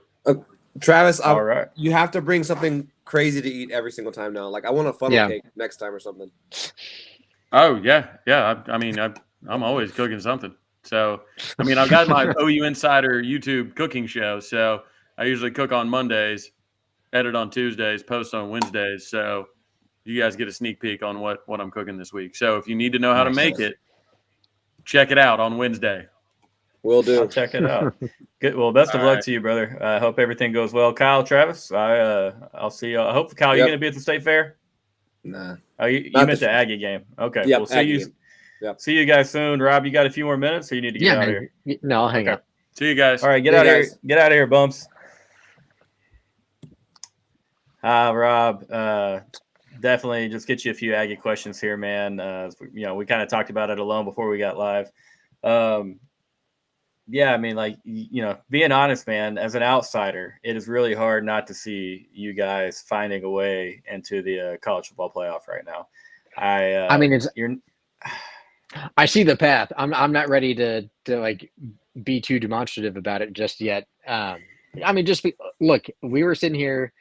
Travis, All right. you have to bring something crazy to eat every single time now. Like I want a funnel cake next time or something. Oh yeah. I mean, I'm always cooking something. So I mean, I've got my OU Insider YouTube cooking show. So I usually cook on Mondays, edit on Tuesdays, post on Wednesdays. So you guys get a sneak peek on what I'm cooking this week. So if you need to know how to make it, check it out on Wednesday. Will do. I'll check it out. Good. Well, best of luck to you, brother. I hope everything goes well. Kyle, Travis, I'll see you. I hope, Kyle, you're going to be at the State Fair? Nah. Oh, you meant the Aggie game. Okay. Yep, We'll see you. Yep. See you guys soon. Rob, you got a few more minutes, or you need to get out of here? No, I'll hang up. See you guys. All right, get out of here. Get out of here, bumps. Rob. Definitely just get you a few Aggie questions here, man. We kind of talked about it alone before we got live. Yeah, I mean, being honest, man, as an outsider, it is really hard not to see you guys finding a way into the college football playoff right now. I see the path. I'm not ready to like be too demonstrative about it just yet. Look, we were sitting here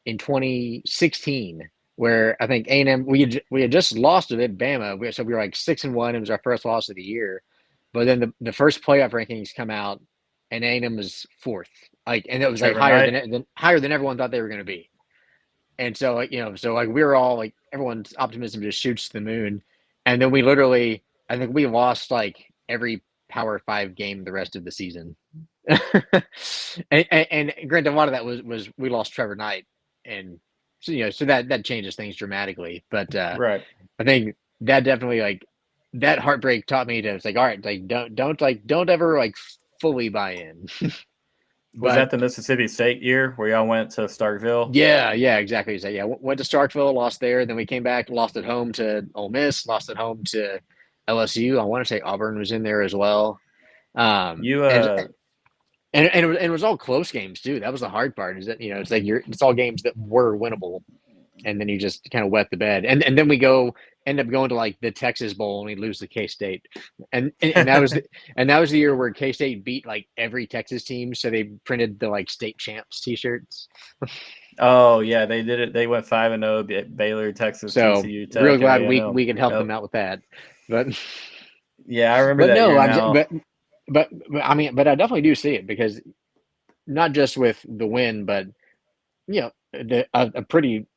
in 2016 where I think A&M we had just lost to Bama, so we were like 6-1. It was our first loss of the year. But then the first playoff rankings come out, and A&M was fourth. And it was higher than everyone thought they were going to be. And so we were all like, everyone's optimism just shoots to the moon. And then I think we lost like every Power 5 game the rest of the season. and granted, a lot of that was we lost Trevor Knight, and so that changes things dramatically. But right, I think that definitely that heartbreak taught me to all right, don't ever fully buy in. Was that the Mississippi State year where y'all went to Starkville? Yeah, exactly. So went to Starkville, lost there, then we came back, lost at home to Ole Miss, lost at home to LSU. I want to say Auburn was in there as well. And it was all close games too. That was the hard part. Is that it's all games that were winnable, and then you just kind of wet the bed. And then we end up going to the Texas Bowl, and we lose to K-State, and that was the year where K-State beat every Texas team, so they printed the state champs T-shirts. Oh yeah, they did it. They went 5-0. Baylor, Texas, so TCU. Tech, real glad we could help them out with that. But yeah, I remember that. But I definitely do see it, because not just with the win, but a pretty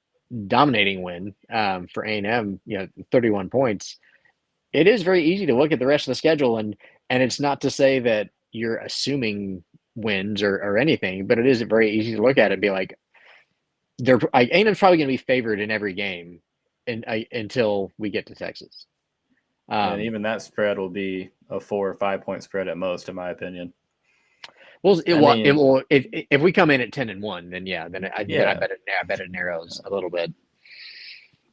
dominating win for A&M, 31 points. It is very easy to look at the rest of the schedule, and it's not to say that you're assuming wins or anything, but it is very easy to look at it and be like, A&M's probably going to be favored in every game until we get to Texas. And even that spread will be a 4 or 5 point spread at most, in my opinion. Well, if we come in at 10-1, then I bet it narrows a little bit.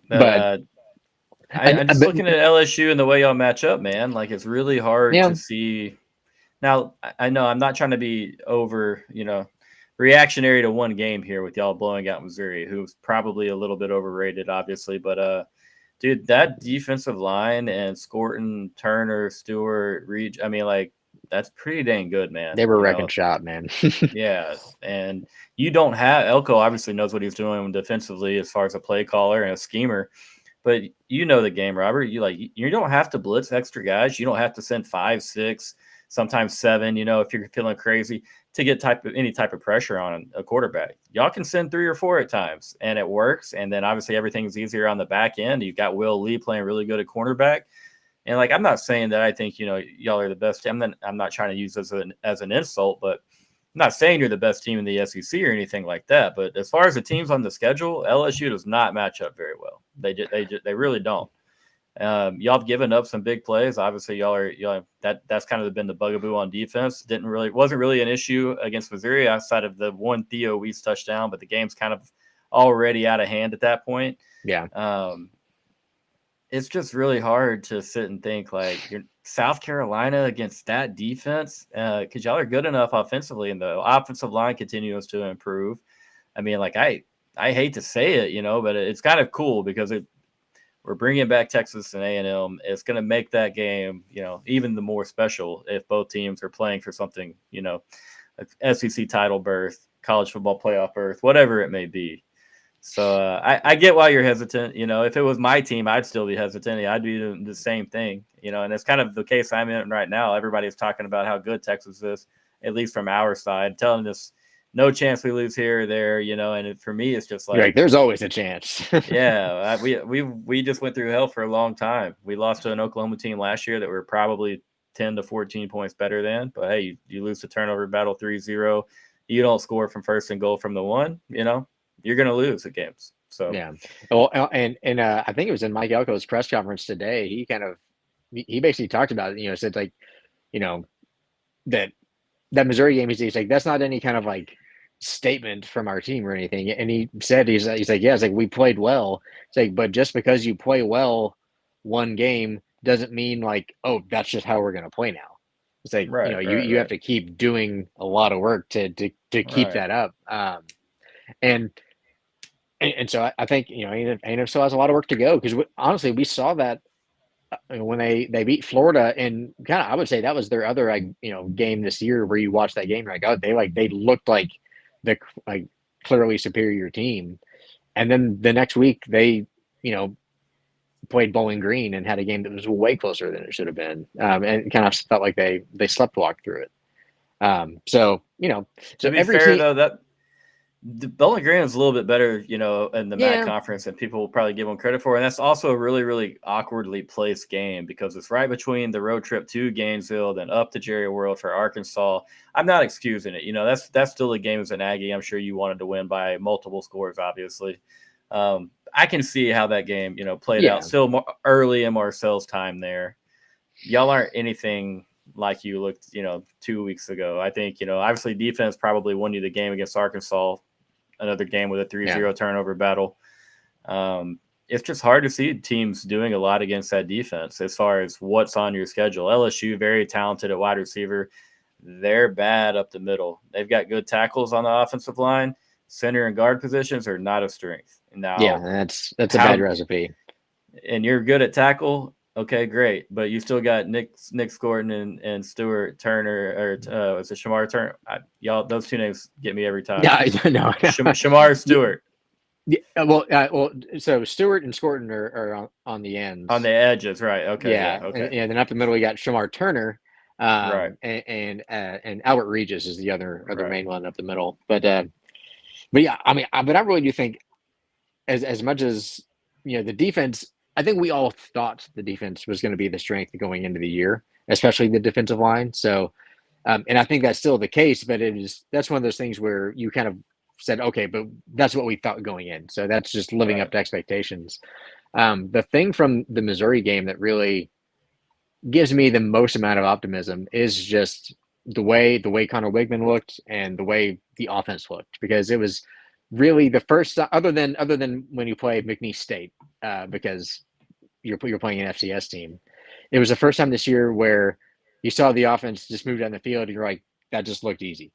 But I'm just looking at LSU and the way y'all match up, man. It's really hard to see. Now, I know I'm not trying to be over, reactionary to one game here with y'all blowing out Missouri, who's probably a little bit overrated, obviously. But, dude, that defensive line and Scorton, Turner, Stewart, Reed, that's pretty dang good, man. They were wrecking shop, man. Yeah, and you don't have Elko. Obviously knows what he's doing defensively as far as a play caller and a schemer. But you know the game, Robert. You don't have to blitz extra guys. You don't have to send 5, 6, sometimes 7. If you're feeling crazy to get any type of pressure on a quarterback, y'all can send 3 or 4 at times, and it works. And then obviously everything's easier on the back end. You've got Will Lee playing really good at cornerback. And I'm not saying that I think y'all are the best. I'm not trying to use this as an insult, but I'm not saying you're the best team in the SEC or anything like that. But as far as the teams on the schedule, LSU does not match up very well. They really don't. Y'all have given up some big plays. Obviously, that's kind of been the bugaboo on defense. Wasn't really an issue against Missouri outside of the one Theo Weiss touchdown, but the game's kind of already out of hand at that point. Yeah. It's just really hard to sit and think you're South Carolina against that defense because y'all are good enough offensively, and the offensive line continues to improve. I mean, I hate to say it, but it's kind of cool because we're bringing back Texas and A&M. It's going to make that game, even the more special if both teams are playing for something, SEC title berth, college football playoff berth, whatever it may be. So I get why you're hesitant. If it was my team, I'd still be hesitant. I'd be doing the same thing, and it's kind of the case I'm in right now. Everybody's talking about how good Texas is, at least from our side, telling us no chance we lose here or there, and for me, it's just there's always a chance. Yeah. We just went through hell for a long time. We lost to an Oklahoma team last year that were probably 10 to 14 points better than, but hey, you lose the turnover battle 3-0. You don't score from first and goal from the 1, you're going to lose at games. So yeah. Well, and I think it was in Mike Elko's press conference today. He basically talked about it. Said that Missouri game. He's like, that's not any kind of statement from our team or anything. And he said he's like, yeah, it's like we played well. It's like, but just because you play well one game doesn't mean oh, that's just how we're going to play now. It's like you have to keep doing a lot of work to keep that up. And so I think A&M still has a lot of work to go because honestly we saw that when they beat Florida, and kind of I would say that was their other game this year where you watch that game they looked like the clearly superior team, and then the next week they played Bowling Green and had a game that was way closer than it should have been, and kind of felt like they sleptwalked through it. So to be fair though, that the Bowling Green is a little bit better, in the MAC conference, and people will probably give them credit for. And that's also a really, really awkwardly placed game because it's right between the road trip to Gainesville, then up to Jerry World for Arkansas. I'm not excusing it. That's still a game as an Aggie. I'm sure you wanted to win by multiple scores, obviously. I can see how that game, played out still more early in Marcel's time there. Y'all aren't anything like you looked, 2 weeks ago. I think, obviously defense probably won you the game against Arkansas. Another game with a 3-0 turnover battle. It's just hard to see teams doing a lot against that defense as far as what's on your schedule. LSU, very talented at wide receiver. They're bad up the middle. They've got good tackles on the offensive line. Center and guard positions are not a strength. Now, that's a bad recipe. And you're good at tackle. Okay, great. But you still got Nick Scorton and Stuart Turner, or was it Shamar Turner? Y'all, those two names get me every time. Yeah, no. Shamar Stewart. Yeah, so Stewart and Scorton are on the ends. On the edges, right. Okay. Yeah. Okay. And then up the middle, we got Shamar Turner. Right. And Albert Regis is the other main one up the middle. But yeah, I really do think as much as, the defense, I think we all thought the defense was going to be the strength going into the year, especially the defensive line. So, and I think that's still the case, but that's one of those things where you kind of said, okay, but that's what we thought going in. So that's just living up to expectations. The thing from the Missouri game that really gives me the most amount of optimism is just the way Connor Wigman looked and the way the offense looked, because it was really the first, other than when you play McNeese State, because you're playing an FCS team. It was the first time this year where you saw the offense just move down the field and you're like, that just looked easy.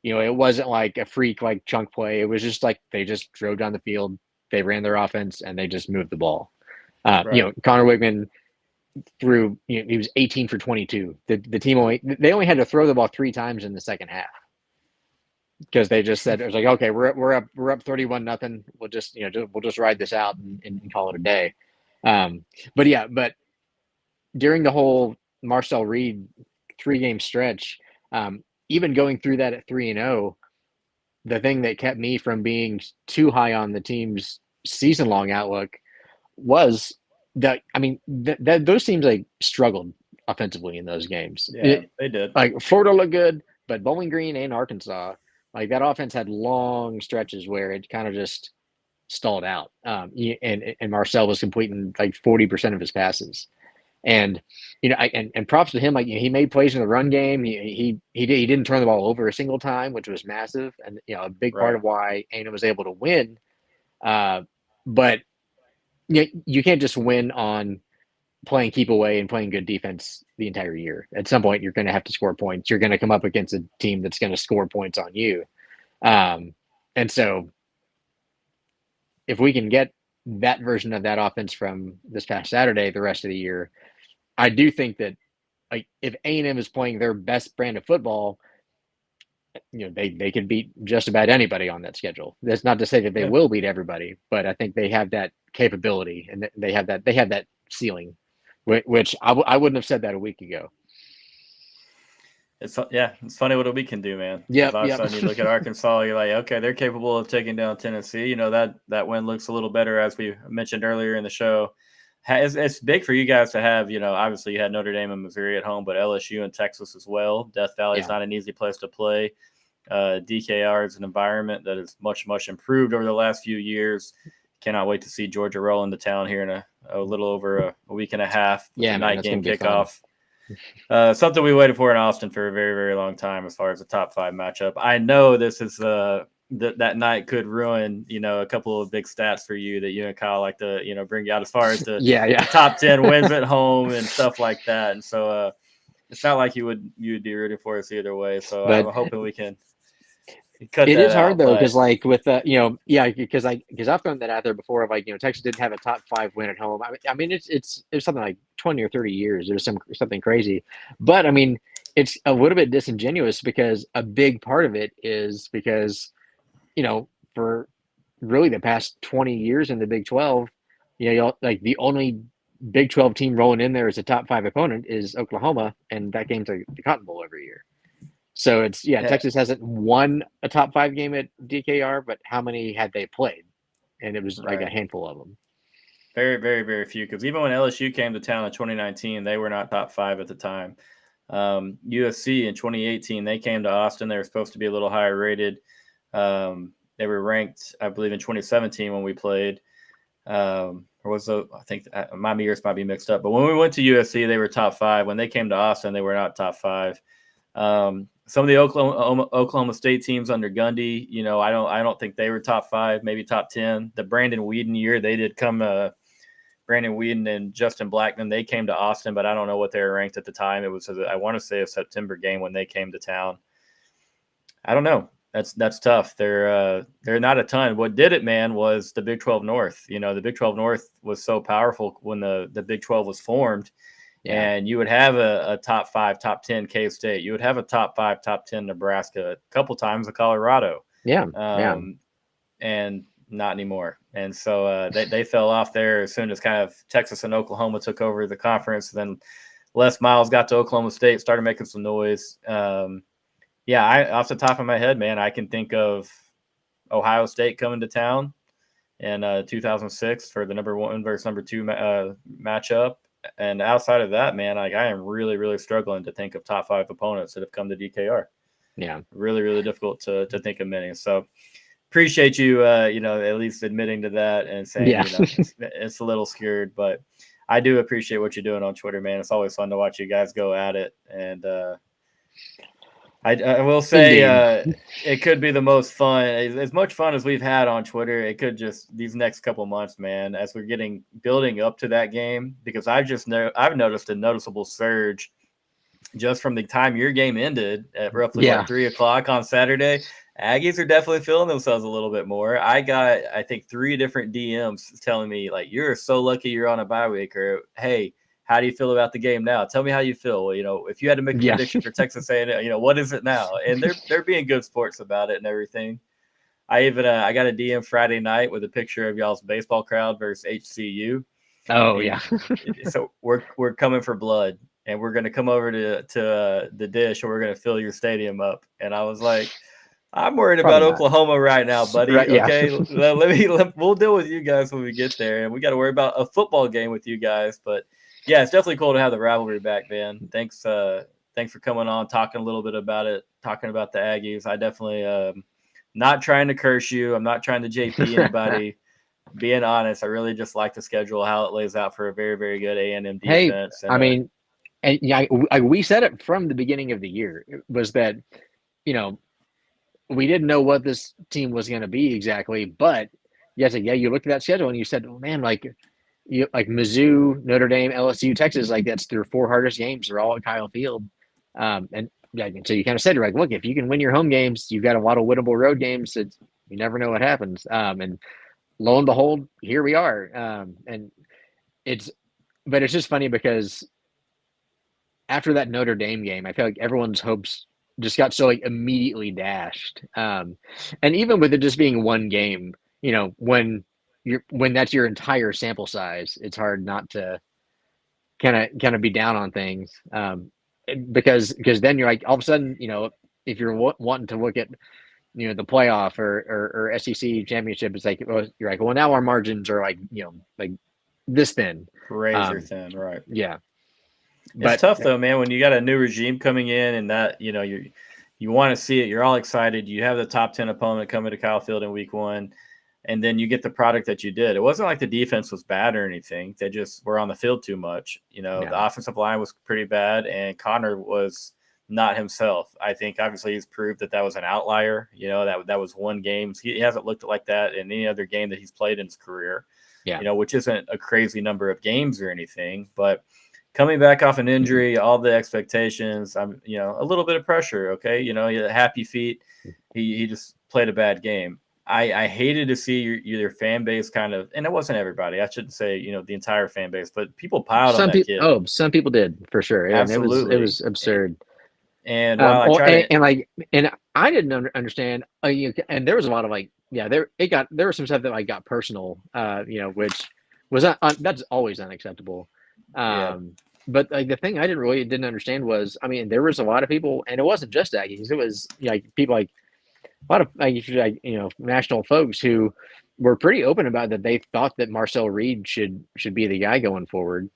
It wasn't like a freak chunk play. It was just they just drove down the field, they ran their offense, and they just moved the ball. Connor Wigman threw, he was 18 for 22. The team they only had to throw the ball 3 times in the second half. because they just said it was like, okay, we're up 31-0. We'll just we'll just ride this out and call it a day. But during the whole Marcel Reed 3-game stretch, even going through that at 3-0, the thing that kept me from being too high on the team's season-long outlook was that, I mean, those teams like struggled offensively in those games. Yeah, they did. Like Florida looked good, but Bowling Green and Arkansas, like that offense had long stretches where it kind of just stalled out. And Marcel was completing like 40% of his passes. And and props to him. Like he made plays in the run game. He didn't turn the ball over a single time, which was massive, and a big part of why A&M was able to win. But you can't just win on playing keep away and playing good defense the entire year. At some point, you're going to have to score points. You're going to come up against a team that's going to score points on you. And so, if we can get that version of that offense from this past Saturday, the rest of the year, I do think that, like, if A&M is playing their best brand of football, they can beat just about anybody on that schedule. That's not to say that they will beat everybody, but I think they have that capability and they have that ceiling, which I wouldn't have said that a week ago. It's funny what we can do, man. Yeah. All of a sudden you look at Arkansas, you're like, okay, they're capable of taking down Tennessee. That win looks a little better, as we mentioned earlier in the show. It's big for you guys to have, obviously you had Notre Dame and Missouri at home, but LSU and Texas as well. Death Valley is not an easy place to play. DKR is an environment that is much, much improved over the last few years. Cannot wait to see Georgia roll into town here in a little over a week and a half. Yeah, night game kickoff. Something we waited for in Austin for a very, very long time as far as a top 5 matchup. I know this is that night could ruin, a couple of big stats for you that you and Kyle like to, bring you out as far as the top 10 wins at home and stuff like that. And so it's not like you would be rooting for us either way. So I'm hoping we can cut that out. It is hard though, because like with because I've thrown that out there before of like, Texas didn't have a top 5 win at home. I mean it's something like 20 or 30 years. There's something crazy, but I mean it's a little bit disingenuous because a big part of it is because for really the past 20 years in the Big 12, like the only Big 12 team rolling in there as a top 5 opponent is Oklahoma, and that game's like the Cotton Bowl every year. So it's Texas hasn't won a top 5 game at DKR, but how many had they played? And it was like a handful of them. Very, very, very few. Because even when LSU came to town in 2019, they were not top 5 at the time. USC in 2018, they came to Austin. They were supposed to be a little higher rated. They were ranked, I believe, in 2017 when we played. I think my years might be mixed up. But when we went to USC, they were top 5. When they came to Austin, they were not top 5. Some of the Oklahoma State teams under Gundy, I don't think they were top 5, maybe top 10. The Brandon Weeden year, they did come. Brandon Weeden and Justin Blackman, they came to Austin, but I don't know what they were ranked at the time. It was, I want to say, a September game when they came to town. I don't know. That's tough. They're not a ton. What did it, man, was the Big 12 North. The Big 12 North was so powerful when the Big 12 was formed. Yeah. And you would have a top 5, top 10 K-State. You would have a top 5, top 10 Nebraska, a couple times of Colorado. Yeah. And not anymore. And so they fell off there as soon as kind of Texas and Oklahoma took over the conference. Then Les Miles got to Oklahoma State, started making some noise. Off the top of my head, man, I can think of Ohio State coming to town in 2006 for the number 1 versus number 2 matchup. And outside of that, man, like I am really, really struggling to think of top 5 opponents that have come to DKR. Yeah, really, really difficult to think of many. So appreciate you, at least admitting to that and saying, it's a little scared, but I do appreciate what you're doing on Twitter, man. It's always fun to watch you guys go at it. And I will say it could be the most fun, as much fun as we've had on Twitter. It could just these next couple months, man, as we're building up to that game, because I've noticed a noticeable surge just from the time your game ended at roughly 3:00 on Saturday. Aggies are definitely feeling themselves a little bit more. I got, I think, 3 different DMs telling me like, "You're so lucky you're on a bye week," or "Hey, How do you feel about the game now? Tell me how you feel. If you had to make a prediction for Texas A&M, what is it now? And they're being good sports about it and everything. I got a DM Friday night with a picture of y'all's baseball crowd versus HCU. Oh yeah. So we're coming for blood, and we're going to come over to the dish, and we're going to fill your stadium up. And I was like, I'm worried about Oklahoma right now, buddy. Right, yeah. Okay, we'll deal with you guys when we get there, and we got to worry about a football game with you guys. But yeah, it's definitely cool to have the rivalry back, man. Thanks for coming on, talking a little bit about it, talking about the Aggies. I definitely not trying to curse you. I'm not trying to JP anybody. Being honest, I really just like the schedule, how it lays out for a very, very good A&M defense. Hey, I mean, and yeah, we said it from the beginning of the year. It was that, we didn't know what this team was going to be exactly, but you looked at that schedule and you said, oh, man, like Mizzou, Notre Dame, LSU, Texas, like that's their 4 hardest games. They're all at Kyle Field. And so you kind of said, you're like, look, if you can win your home games, you've got a lot of winnable road games. You never know what happens. And lo and behold, here we are. And it's just funny because after that Notre Dame game, I feel like everyone's hopes just got so immediately dashed. And even with it just being one game, when that's your entire sample size, it's hard not to kind of be down on things. Because then you're like, all of a sudden, if you're wanting to look at, the playoff or SEC championship, it's like, you're like, well, now our margins are like this thin. Razor thin, right. Yeah. It's tough though, man, when you got a new regime coming in and that, you want to see it. You're all excited. You have the top 10 opponent coming to Kyle Field in week 1. And then you get the product that you did. It wasn't like the defense was bad or anything. They just were on the field too much. The offensive line was pretty bad, and Connor was not himself. I think obviously he's proved that was an outlier. That was one game. He hasn't looked like that in any other game that he's played in his career. Yeah. Which isn't a crazy number of games or anything. But coming back off an injury, all the expectations, a little bit of pressure. Okay, happy feet. He just played a bad game. I hated to see your fan base kind of, and it wasn't everybody. I shouldn't say the entire fan base, but people piled on that kid. Oh, some people did for sure. Absolutely, it was absurd. And while and I didn't understand. And there was a lot of there was some stuff that got personal. Which was that's always unacceptable. But the thing I didn't understand was, there was a lot of people, and it wasn't just Aggies. It was people a lot of national folks who were pretty open about that. They thought that Marcel Reed should be the guy going forward,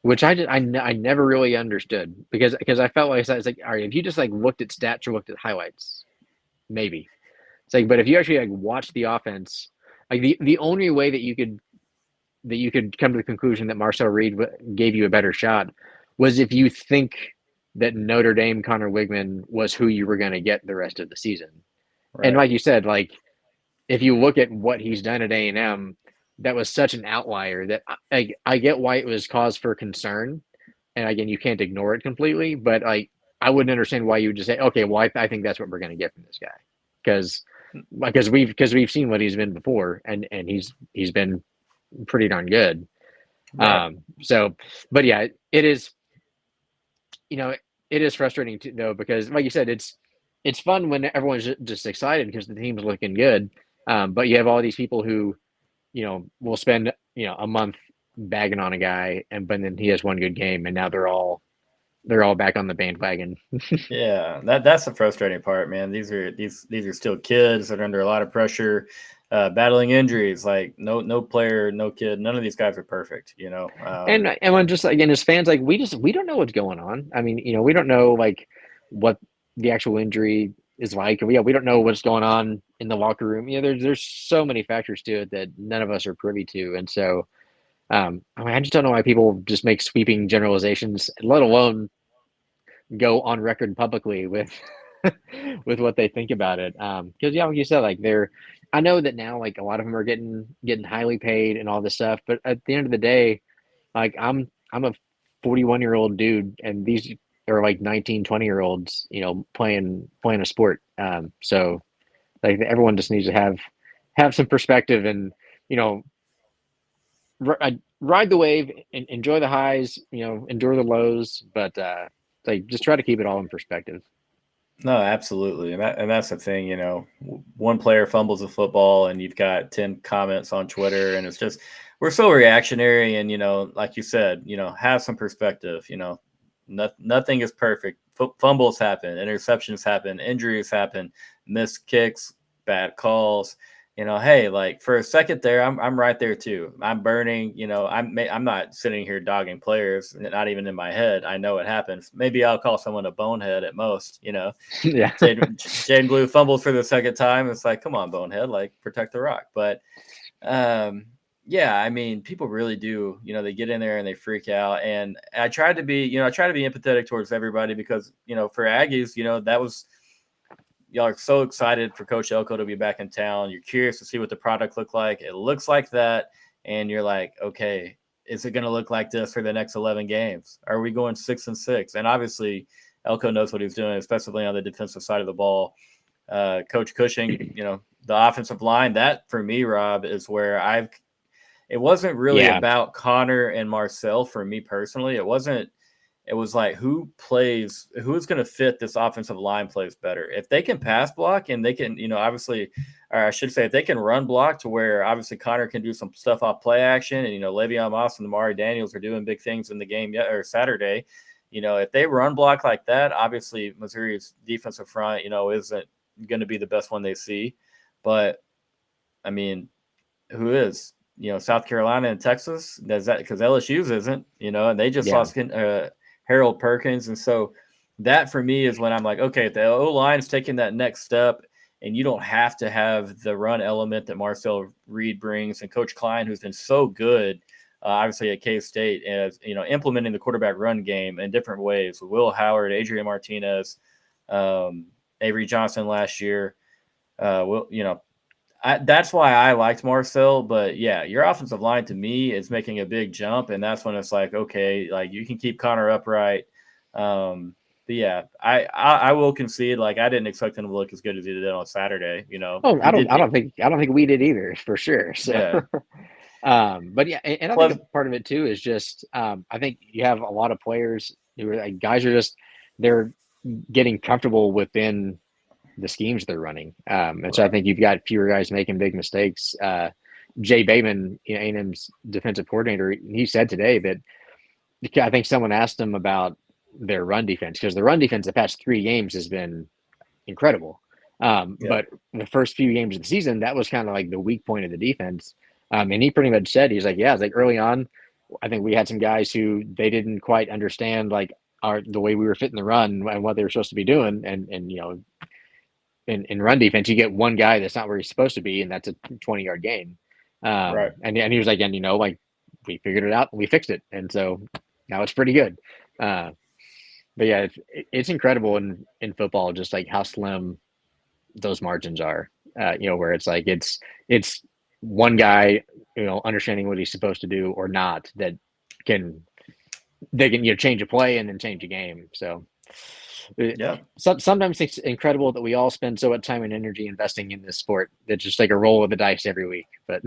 which I never really understood because I felt like I was like, all right, if you just looked at stats or looked at highlights, maybe it's but if you actually watch the offense, the only way that you could come to the conclusion that Marcel Reed gave you a better shot was if you think that Notre Dame Connor Wigman was who you were going to get the rest of the season. Right. And like you said, if you look at what he's done at A&M, that was such an outlier that I get why it was cause for concern. And again, you can't ignore it completely, but I wouldn't understand why you would just say, okay, well, I think that's what we're going to get from this guy. Because we've seen what he's been before and he's been pretty darn good. Right. But yeah, it is, it is frustrating too, though, because like you said, it's fun when everyone's just excited because the team's looking good. But you have all these people who, will spend, a month bagging on a guy but then he has one good game and now they're all back on the bandwagon. Yeah, that's the frustrating part, man. These are still kids that are under a lot of pressure, battling injuries. No player, no kid, none of these guys are perfect, And when just again as fans, we don't know what's going on. We don't know what the actual injury is like. We don't know what's going on in the locker room. There's so many factors to it that none of us are privy to, and so. I just don't know why people just make sweeping generalizations, let alone go on record publicly with with what they think about it. Because like you said, I know that now a lot of them are getting highly paid and all this stuff, but at the end of the day, I'm a 41-year-old dude, and these are 19, 20-year-olds, playing a sport. So everyone just needs to have some perspective and ride the wave, enjoy the highs, endure the lows, but like just try to keep it all in perspective. No, absolutely. And that's the thing, one player fumbles a football and you've got 10 comments on Twitter, and it's just, we're so reactionary. And, like you said, have some perspective, nothing is perfect. Fumbles happen, interceptions happen, injuries happen, missed kicks, bad calls. Hey, like for a second there, I'm right there too. I'm burning. I'm not sitting here dogging players, not even in my head. I know it happens. Maybe I'll call someone a bonehead at most. Yeah. Jaden Blue fumbles for the second time. It's like, come on, bonehead, like protect the rock. But yeah, I mean, people really do. They get in there and they freak out. And I try to be empathetic towards everybody because for Aggies, that was. Y'all are so excited for Coach Elko to be back in town. You're curious to see what the product looked like. It looks like that. And you're like, okay, is it going to look like this for the next 11 games? Are we going 6-6? And obviously Elko knows what he's doing, especially on the defensive side of the ball. Coach Cushing, the offensive line, that for me, Rob, is where it wasn't really about Connor and Marcel for me personally. It was like who's going to fit this offensive line plays better. If they can pass block and they can, obviously, or I should say, if they can run block to where obviously Connor can do some stuff off play action, and Le'Veon Moss and Amari Daniels are doing big things in the game or Saturday. If they run block like that, obviously Missouri's defensive front, isn't going to be the best one they see. But I mean, who is? South Carolina and Texas, does that, because LSU's isn't, and they just lost Harold Perkins. And so that for me is when I'm like, okay, if the O-line is taking that next step and you don't have to have the run element that Marcel Reed brings, and Coach Klein, who's been so good, obviously at K-State, as implementing the quarterback run game in different ways with Will Howard, Adrian Martinez, Avery Johnson last year. That's why I liked Marcel. But yeah, your offensive line to me is making a big jump, and that's when it's like, okay, like you can keep Connor upright. But yeah, I will concede, like I didn't expect him to look as good as he did on Saturday. Oh, I don't think we did either, for sure. So yeah. But yeah, and I think part of it too is just I think you have a lot of players who are like, guys are just, they're getting comfortable within the schemes they're running. And so I think you've got fewer guys making big mistakes. Jay Bateman, A&M's defensive coordinator, he said today that I think someone asked him about their run defense, because the run defense the past 3 games has been incredible. But the first few games of the season, that was kind of like the weak point of the defense. And he pretty much said, he's like, yeah, it's like early on, I think we had some guys who they didn't quite understand like the way we were fitting the run and what they were supposed to be doing. And in run defense, you get one guy that's not where he's supposed to be, and that's a 20-yard gain. Right. And he was like, and like we figured it out and we fixed it, and so now it's pretty good. But yeah, it's incredible in football, just like how slim those margins are. Where it's like it's one guy, understanding what he's supposed to do or not, that they can change a play and then change a game. So yeah, sometimes it's incredible that we all spend so much time and energy investing in this sport that's just like a roll of the dice every week. But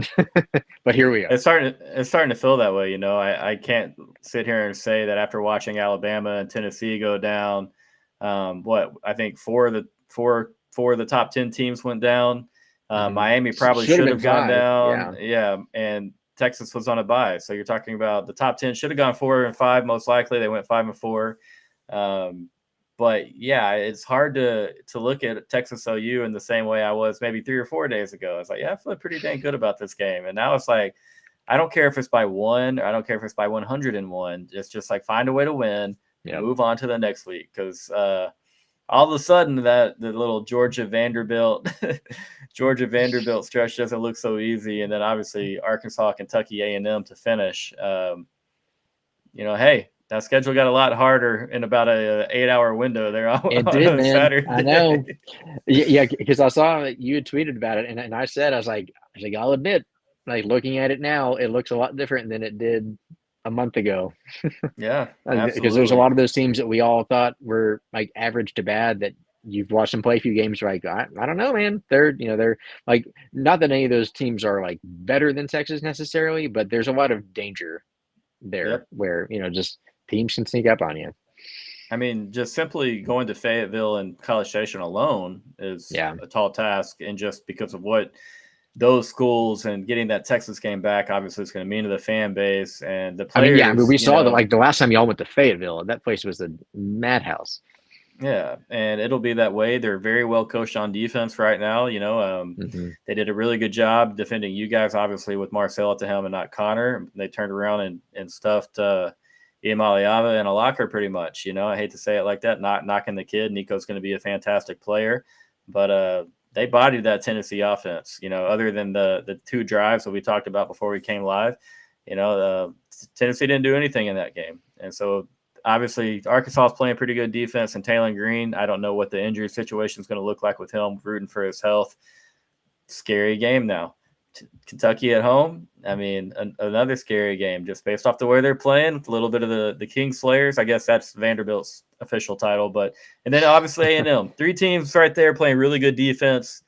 but here we are. It's starting to feel that way. I can't sit here and say that after watching Alabama and Tennessee go down, I think four of the top 10 teams went down. Miami probably should have gone down. Yeah, and Texas was on a bye. So you're talking about the top 10 should have gone 4-5 most likely. They went 5-4. But yeah, it's hard to look at Texas OU in the same way I was maybe 3 or 4 days ago. It's like, yeah, I feel pretty dang good about this game. And now it's like, I don't care if it's by 1, or I don't care if it's by 101. It's just like, find a way to win, move on to the next week. Because all of a sudden the little Georgia Vanderbilt stretch doesn't look so easy. And then obviously Arkansas, Kentucky, A&M to finish. Hey, that schedule got a lot harder in about a 8-hour window there. It did, man. Saturday. I know. Yeah, because I saw that you had tweeted about it, and I said, I was like, I'll admit, like looking at it now, it looks a lot different than it did a month ago. Yeah, because there's a lot of those teams that we all thought were like average to bad that you've watched them play a few games. Like, I don't know, man. They're like, not that any of those teams are like better than Texas necessarily, but there's a lot of danger there Yep. where, just teams can sneak up on you. I mean, just simply going to Fayetteville and College Station alone is a tall task. And just because of what those schools and getting that Texas game back, obviously it's going to mean to the fan base and the players. I mean, we saw that like the last time y'all went to Fayetteville, that place was a madhouse. Yeah, and it'll be that way. They're very well coached on defense right now. They did a really good job defending you guys, obviously, with Marcel at the helm and not Connor. They turned around and stuffed Iamaliava in a locker pretty much. I hate to say it like that, not knocking the kid. Nico's going to be a fantastic player, but they bodied that Tennessee offense. Other than the two drives that we talked about before we came live, Tennessee didn't do anything in that game. And so obviously Arkansas is playing pretty good defense, and Taylor Green, I don't know what the injury situation is going to look like with him, rooting for his health. Scary game now. Kentucky at home, I mean, another scary game just based off the way they're playing. A little bit of the King Slayers. I guess that's Vanderbilt's official title. And then obviously A&M. 3 teams right there playing really good defense.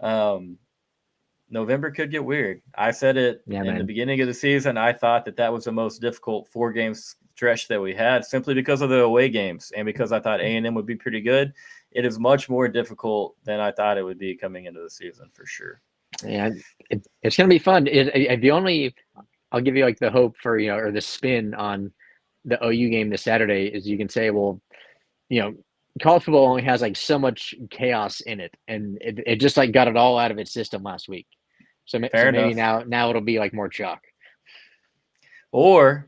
November could get weird. I said it in the beginning of the season. I thought that was the most difficult 4-game stretch that we had simply because of the away games and because I thought A&M would be pretty good. It is much more difficult than I thought it would be coming into the season for sure. Yeah, it's going to be fun. I'll give you like the hope for, or the spin on the OU game this Saturday is you can say, well, college football only has like so much chaos in it. And it just like got it all out of its system last week. So maybe now it'll be like more chalk. Or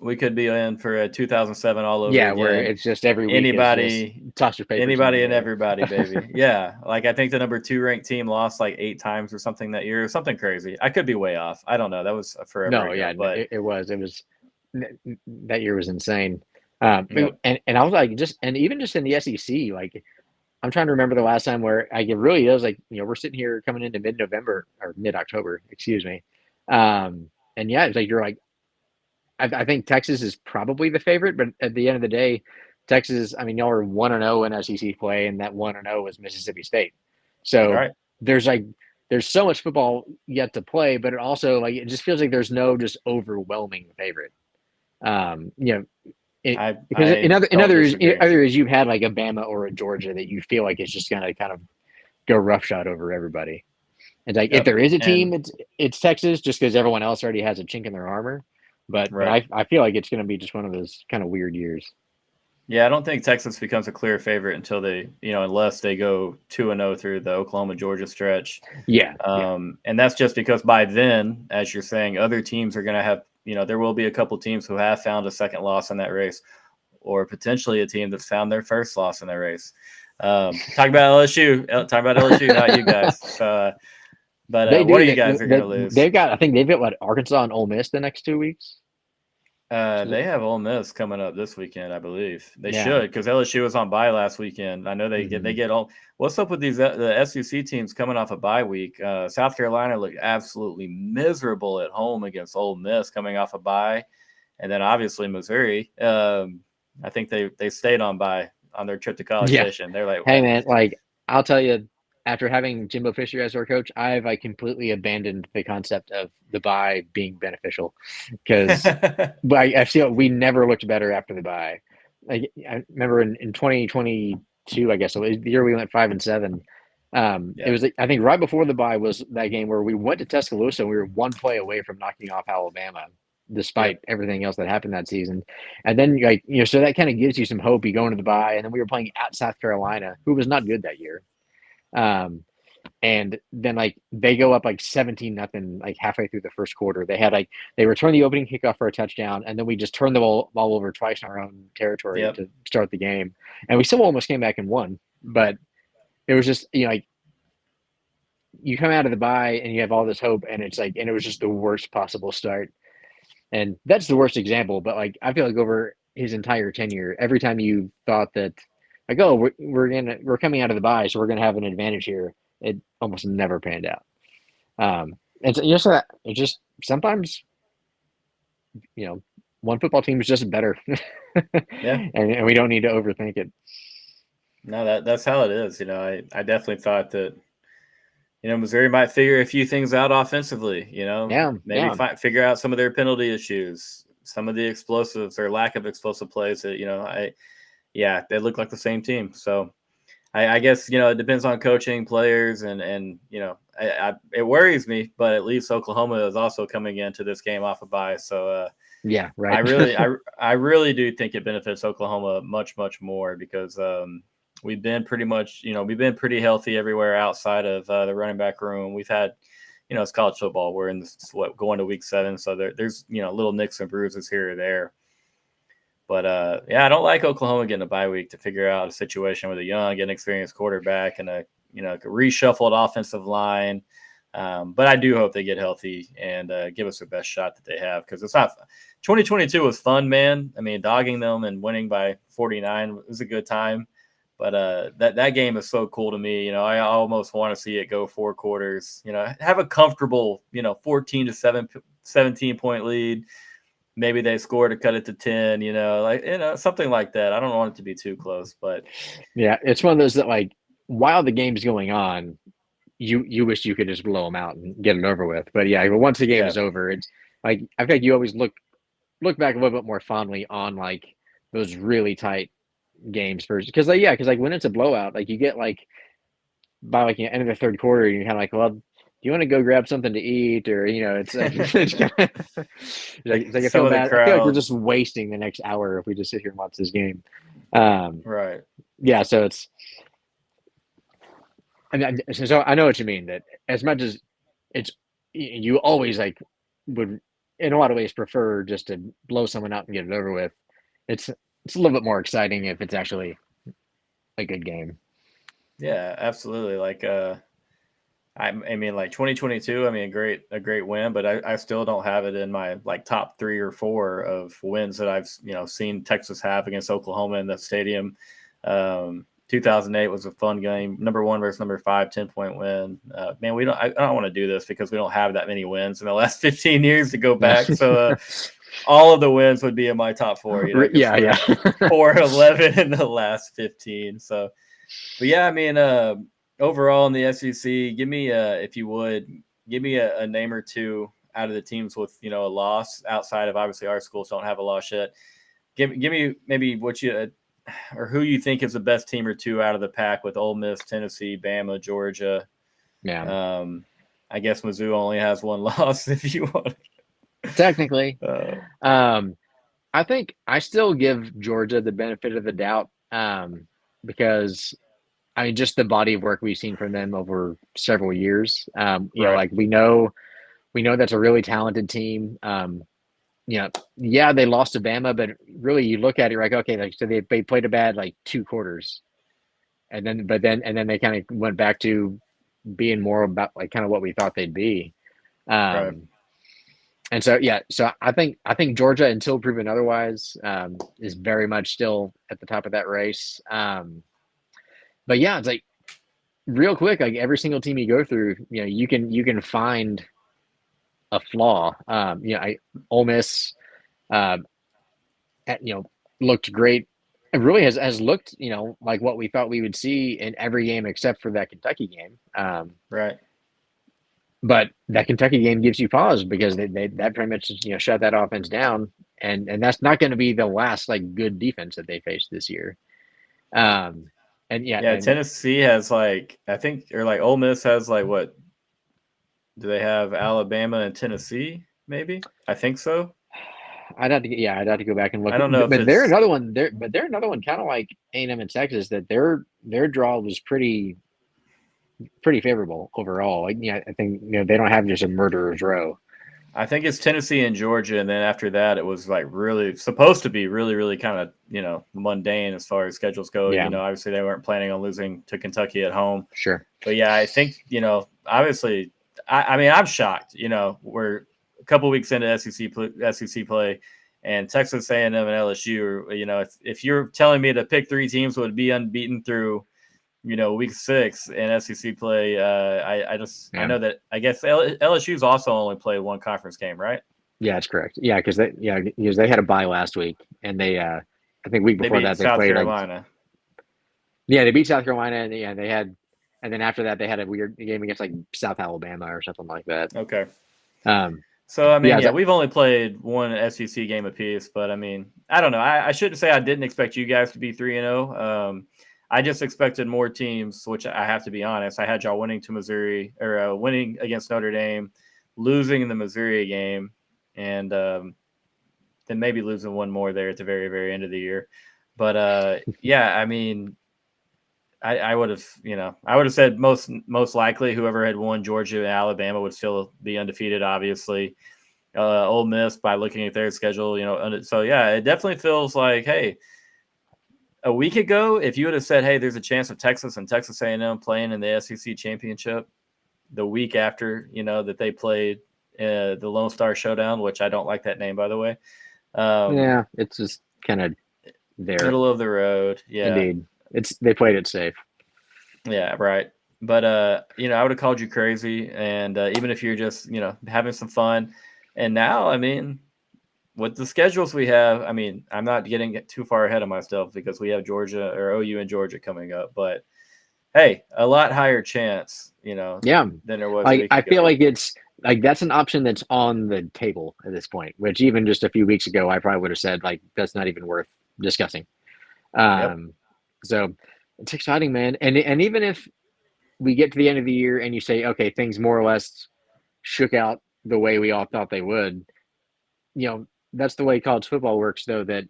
we could be in for a 2007 all over again. Where it's just every week anybody toss your papers. Anybody and everybody, baby. Yeah. Like I think the number 2 ranked team lost like 8 times or something that year. Something crazy. I could be way off. I don't know. That was forever ago. But it was that year was insane. And I was like, even just in the SEC, like I'm trying to remember the last time where it really is like, we're sitting here coming into mid-November or mid-October, excuse me. And it's like, you're like, I think Texas is probably the favorite, but at the end of the day, Texas, I mean, y'all are 1-0 in SEC play, and that 1-0 was Mississippi State. So there's so much football yet to play, but it also it just feels like there's no just overwhelming favorite. Because in other years you've had like a Bama or a Georgia that you feel like it's just gonna kind of go roughshod over everybody. It's like if there is a team, it's Texas, just because everyone else already has a chink in their armor. But I feel like it's going to be just one of those kind of weird years. Yeah, I don't think Texas becomes a clear favorite until they, unless they go 2-0 through the Oklahoma-Georgia stretch. Yeah. And that's just because by then, as you're saying, other teams are going to have, there will be a couple teams who have found a second loss in that race, or potentially a team that's found their first loss in that race. Talk about LSU, not you guys. But what are you guys are going to lose? I think they've got Arkansas and Ole Miss the next 2 weeks. They have Ole Miss coming up this weekend, I believe. They should, because LSU was on bye last weekend. I know they get all. What's up with the SEC teams coming off a bye week? South Carolina looked absolutely miserable at home against Ole Miss coming off a bye, and then obviously Missouri. I think they stayed on bye on their trip to College Station. They're like, hey man, I'll tell you. After having Jimbo Fisher as our coach, I've completely abandoned the concept of the bye being beneficial, because I feel we never looked better after the bye. I remember in 2022, I guess it was the year we went 5-7. It was I think right before the bye was that game where we went to Tuscaloosa and we were 1 play away from knocking off Alabama, despite everything else that happened that season. And then so that kind of gives you some hope. You go into the bye, and then we were playing at South Carolina, who was not good that year. And then they go up 17-0 halfway through the first quarter. They return the opening kickoff for a touchdown, and then we just turned the ball over twice in our own territory to start the game, and we still almost came back and won. But it was just you come out of the bye and you have all this hope, and and it was just the worst possible start. And that's the worst example, but I feel like over his entire tenure, every time you thought that we're coming out of the bye, so we're gonna have an advantage here, it almost never panned out. And so, so it just sometimes, one football team is just better, and we don't need to overthink it. No, that's how it is. I definitely thought that Missouri might figure a few things out offensively. Maybe figure out some of their penalty issues, some of the explosives or lack of explosive plays that they look like the same team. So I guess it depends on coaching, players, and it worries me. But at least Oklahoma is also coming into this game off a bye, so yeah, right. I really do think it benefits Oklahoma much more because we've been pretty healthy everywhere outside of the running back room. We've had it's college football. We're in going to week 7, so there's little nicks and bruises here or there. But I don't like Oklahoma getting a bye week to figure out a situation with a young, inexperienced quarterback and a reshuffled offensive line. But I do hope they get healthy and give us the best shot that they have, because it's not. 2022 was fun, man. I mean, dogging them and winning by 49 was a good time. But that game is so cool to me. I almost want to see it go 4 quarters. Have a comfortable 14 to 17 point lead. Maybe they score to cut it to 10, something like that. I don't want it to be too close, but yeah, it's one of those that, like, while the game's going on, you wish you could just blow them out and get it over with. But yeah, once the game is over, it's like, I feel like you always look back a little bit more fondly on like those really tight games first, because when it's a blowout, like you get like by like the end of the third quarter, you're kind of like, well, do you want to go grab something to eat, or it's like, it's like I feel bad. I feel like we're just wasting the next hour if we just sit here and watch this game. Right. Yeah. So it's. So I know what you mean. That as much as you always like would in a lot of ways prefer just to blow someone out and get it over with. It's a little bit more exciting if it's actually a good game. Yeah, absolutely. Like I mean, like 2022, I mean, a great win, but I still don't have it in my like top 3 or 4 of wins that I've seen Texas have against Oklahoma in the stadium. 2008 was a fun game. Number 1 versus number 5, 10-point win. Man, I don't want to do this because we don't have that many wins in the last 15 years to go back. So all of the wins would be in my top 4. Yeah. 4-11 in the last 15. So, but yeah, I mean, overall in the SEC, give me if you would give me a name or two out of the teams with a loss outside of, obviously our schools don't have a loss yet. Give me maybe what you or who you think is the best team or two out of the pack with Ole Miss, Tennessee, Bama, Georgia. Yeah. I guess Mizzou only has 1 loss if you want. Technically. I think I still give Georgia the benefit of the doubt because I mean, just the body of work we've seen from them over several years. Like we know that's a really talented team. They lost to Bama, but really you look at it like, okay, like so they played a bad like 2 quarters, and then they kind of went back to being more about like kind of what we thought they'd be. And so I think Georgia, until proven otherwise, is very much still at the top of that race. But yeah, it's like real quick, like every single team you go through, you can find a flaw. Ole Miss, looked great. It really has looked, like what we thought we would see in every game except for that Kentucky game. Right. But that Kentucky game gives you pause because that pretty much shut that offense down, and that's not going to be the last like good defense that they face this year. Tennessee has like Ole Miss has like what? Do they have Alabama and Tennessee? Maybe, I think so. I'd have to go back and look. I don't know, but they're another one. They're another one, kind of like A&M and Texas, that their draw was pretty favorable overall. Like, I think they don't have just a murderer's row. I think it's Tennessee and Georgia, and then after that, it was like really supposed to be really kind of mundane as far as schedules go. Yeah. Obviously they weren't planning on losing to Kentucky at home. Sure. But yeah, I think obviously, I mean I'm shocked. We're a couple weeks into SEC play, and Texas A&M and LSU. If you're telling me to pick 3 teams would be unbeaten through week 6 in SEC play. I know that I guess LSU's also only played 1 conference game, right? Yeah, that's correct. Yeah, because they had a bye last week, and they I think week before that they South played Carolina. Yeah, they beat South Carolina, and and then after that they had a weird game against like South Alabama or something like that. Okay. Um, So, I mean, yeah, we've only played one SEC game apiece, but I mean, I don't know. I shouldn't say I didn't expect you guys to be 3-0. I just expected more teams, which I have to be honest. I had y'all winning to Missouri or winning against Notre Dame, losing in the Missouri game, and then maybe losing one more there at the very, very end of the year. But yeah, I mean, I would have, I would have said most likely whoever had won Georgia and Alabama would still be undefeated, obviously. Ole Miss by looking at their schedule, so yeah, it definitely feels like, hey, a week ago, if you would have said, hey, there's a chance of Texas and Texas A&M playing in the SEC championship the week after, that they played the Lone Star Showdown, which I don't like that name, by the way. Yeah, it's just kind of there. Middle of the road. Yeah. Indeed. They played it safe. Yeah, right. But, I would have called you crazy. And even if you're just, having some fun. And now, I mean, with the schedules we have, I mean, I'm not getting too far ahead of myself because we have Georgia or OU and Georgia coming up. But, hey, a lot higher chance, than there was a week ago. I feel like it's like that's an option that's on the table at this point, which even just a few weeks ago, I probably would have said, like, that's not even worth discussing. So it's exciting, man. And even if we get to the end of the year and you say, okay, things more or less shook out the way we all thought they would, that's the way college football works, though, that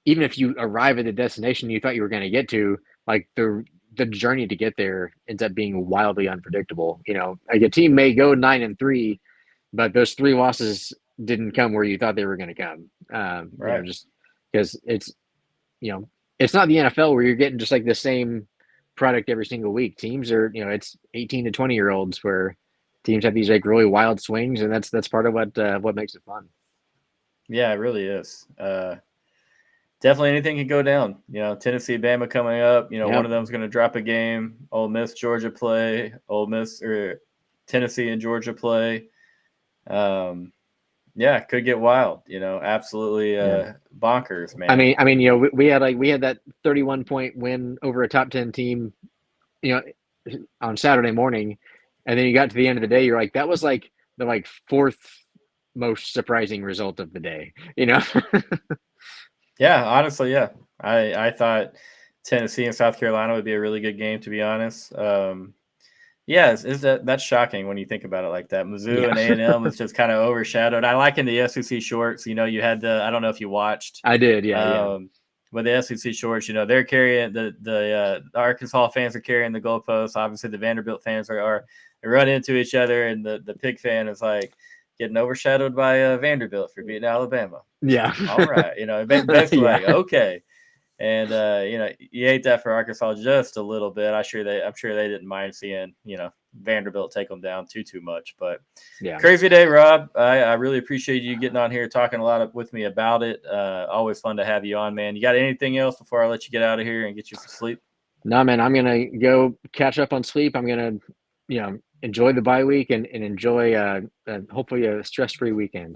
even if you arrive at the destination you thought you were going to get to, like the journey to get there ends up being wildly unpredictable. Like a team may go 9-3, but those 3 losses didn't come where you thought they were going to come. Right. Just because it's not the NFL where you're getting just like the same product every single week. Teams are, it's 18 to 20-year-olds where teams have these like really wild swings, and that's part of what makes it fun. Yeah, it really is. Definitely anything can go down. Tennessee, Bama coming up. One of them's going to drop a game. Ole Miss, Georgia play. Ole Miss or Tennessee and Georgia play. Yeah, could get wild. Absolutely bonkers, man. I mean, we had that 31-point win over a top 10 team, on Saturday morning, and then you got to the end of the day, you're like, that was like the 4th most surprising result of the day. Yeah, honestly, yeah. I thought Tennessee and South Carolina would be a really good game, to be honest. Yeah, that's shocking when you think about it like that. Mizzou and A&M was just kind of overshadowed. I like in the SEC shorts, you had I don't know if you watched. I did, yeah. But the SEC shorts, they're carrying the Arkansas fans are carrying the goalposts. Obviously, the Vanderbilt fans are they run into each other, and the Pig fan is like getting overshadowed by Vanderbilt for beating Alabama. Yeah. All right. Basically like, okay. And, you hate that for Arkansas just a little bit. I'm sure they didn't mind seeing, Vanderbilt take them down too much. But yeah, crazy day, Rob. I really appreciate you getting on here, talking a lot with me about it. Always fun to have you on, man. You got anything else before I let you get out of here and get you some sleep? No, man, I'm going to go catch up on sleep. I'm going to, enjoy the bye week and enjoy hopefully a stress-free weekend.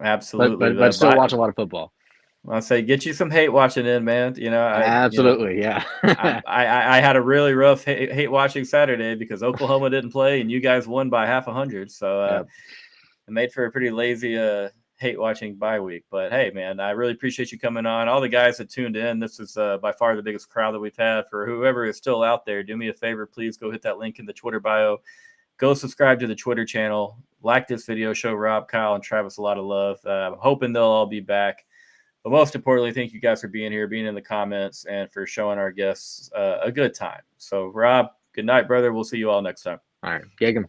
Absolutely. but still watch a lot of football. I'll say get you some hate watching in, man. Absolutely, yeah. I had a really rough hate watching Saturday because Oklahoma didn't play and you guys won by 50. So it made for a pretty lazy hate watching bye week. But hey, man, I really appreciate you coming on. All the guys that tuned in, this is by far the biggest crowd that we've had. For whoever is still out there, do me a favor, please go hit that link in the Twitter bio. Go subscribe to the Twitter channel. Like this video. Show Rob, Kyle, and Travis a lot of love. I'm hoping they'll all be back. But most importantly, thank you guys for being here, being in the comments, and for showing our guests a good time. So, Rob, good night, brother. We'll see you all next time. All right. Gig 'em.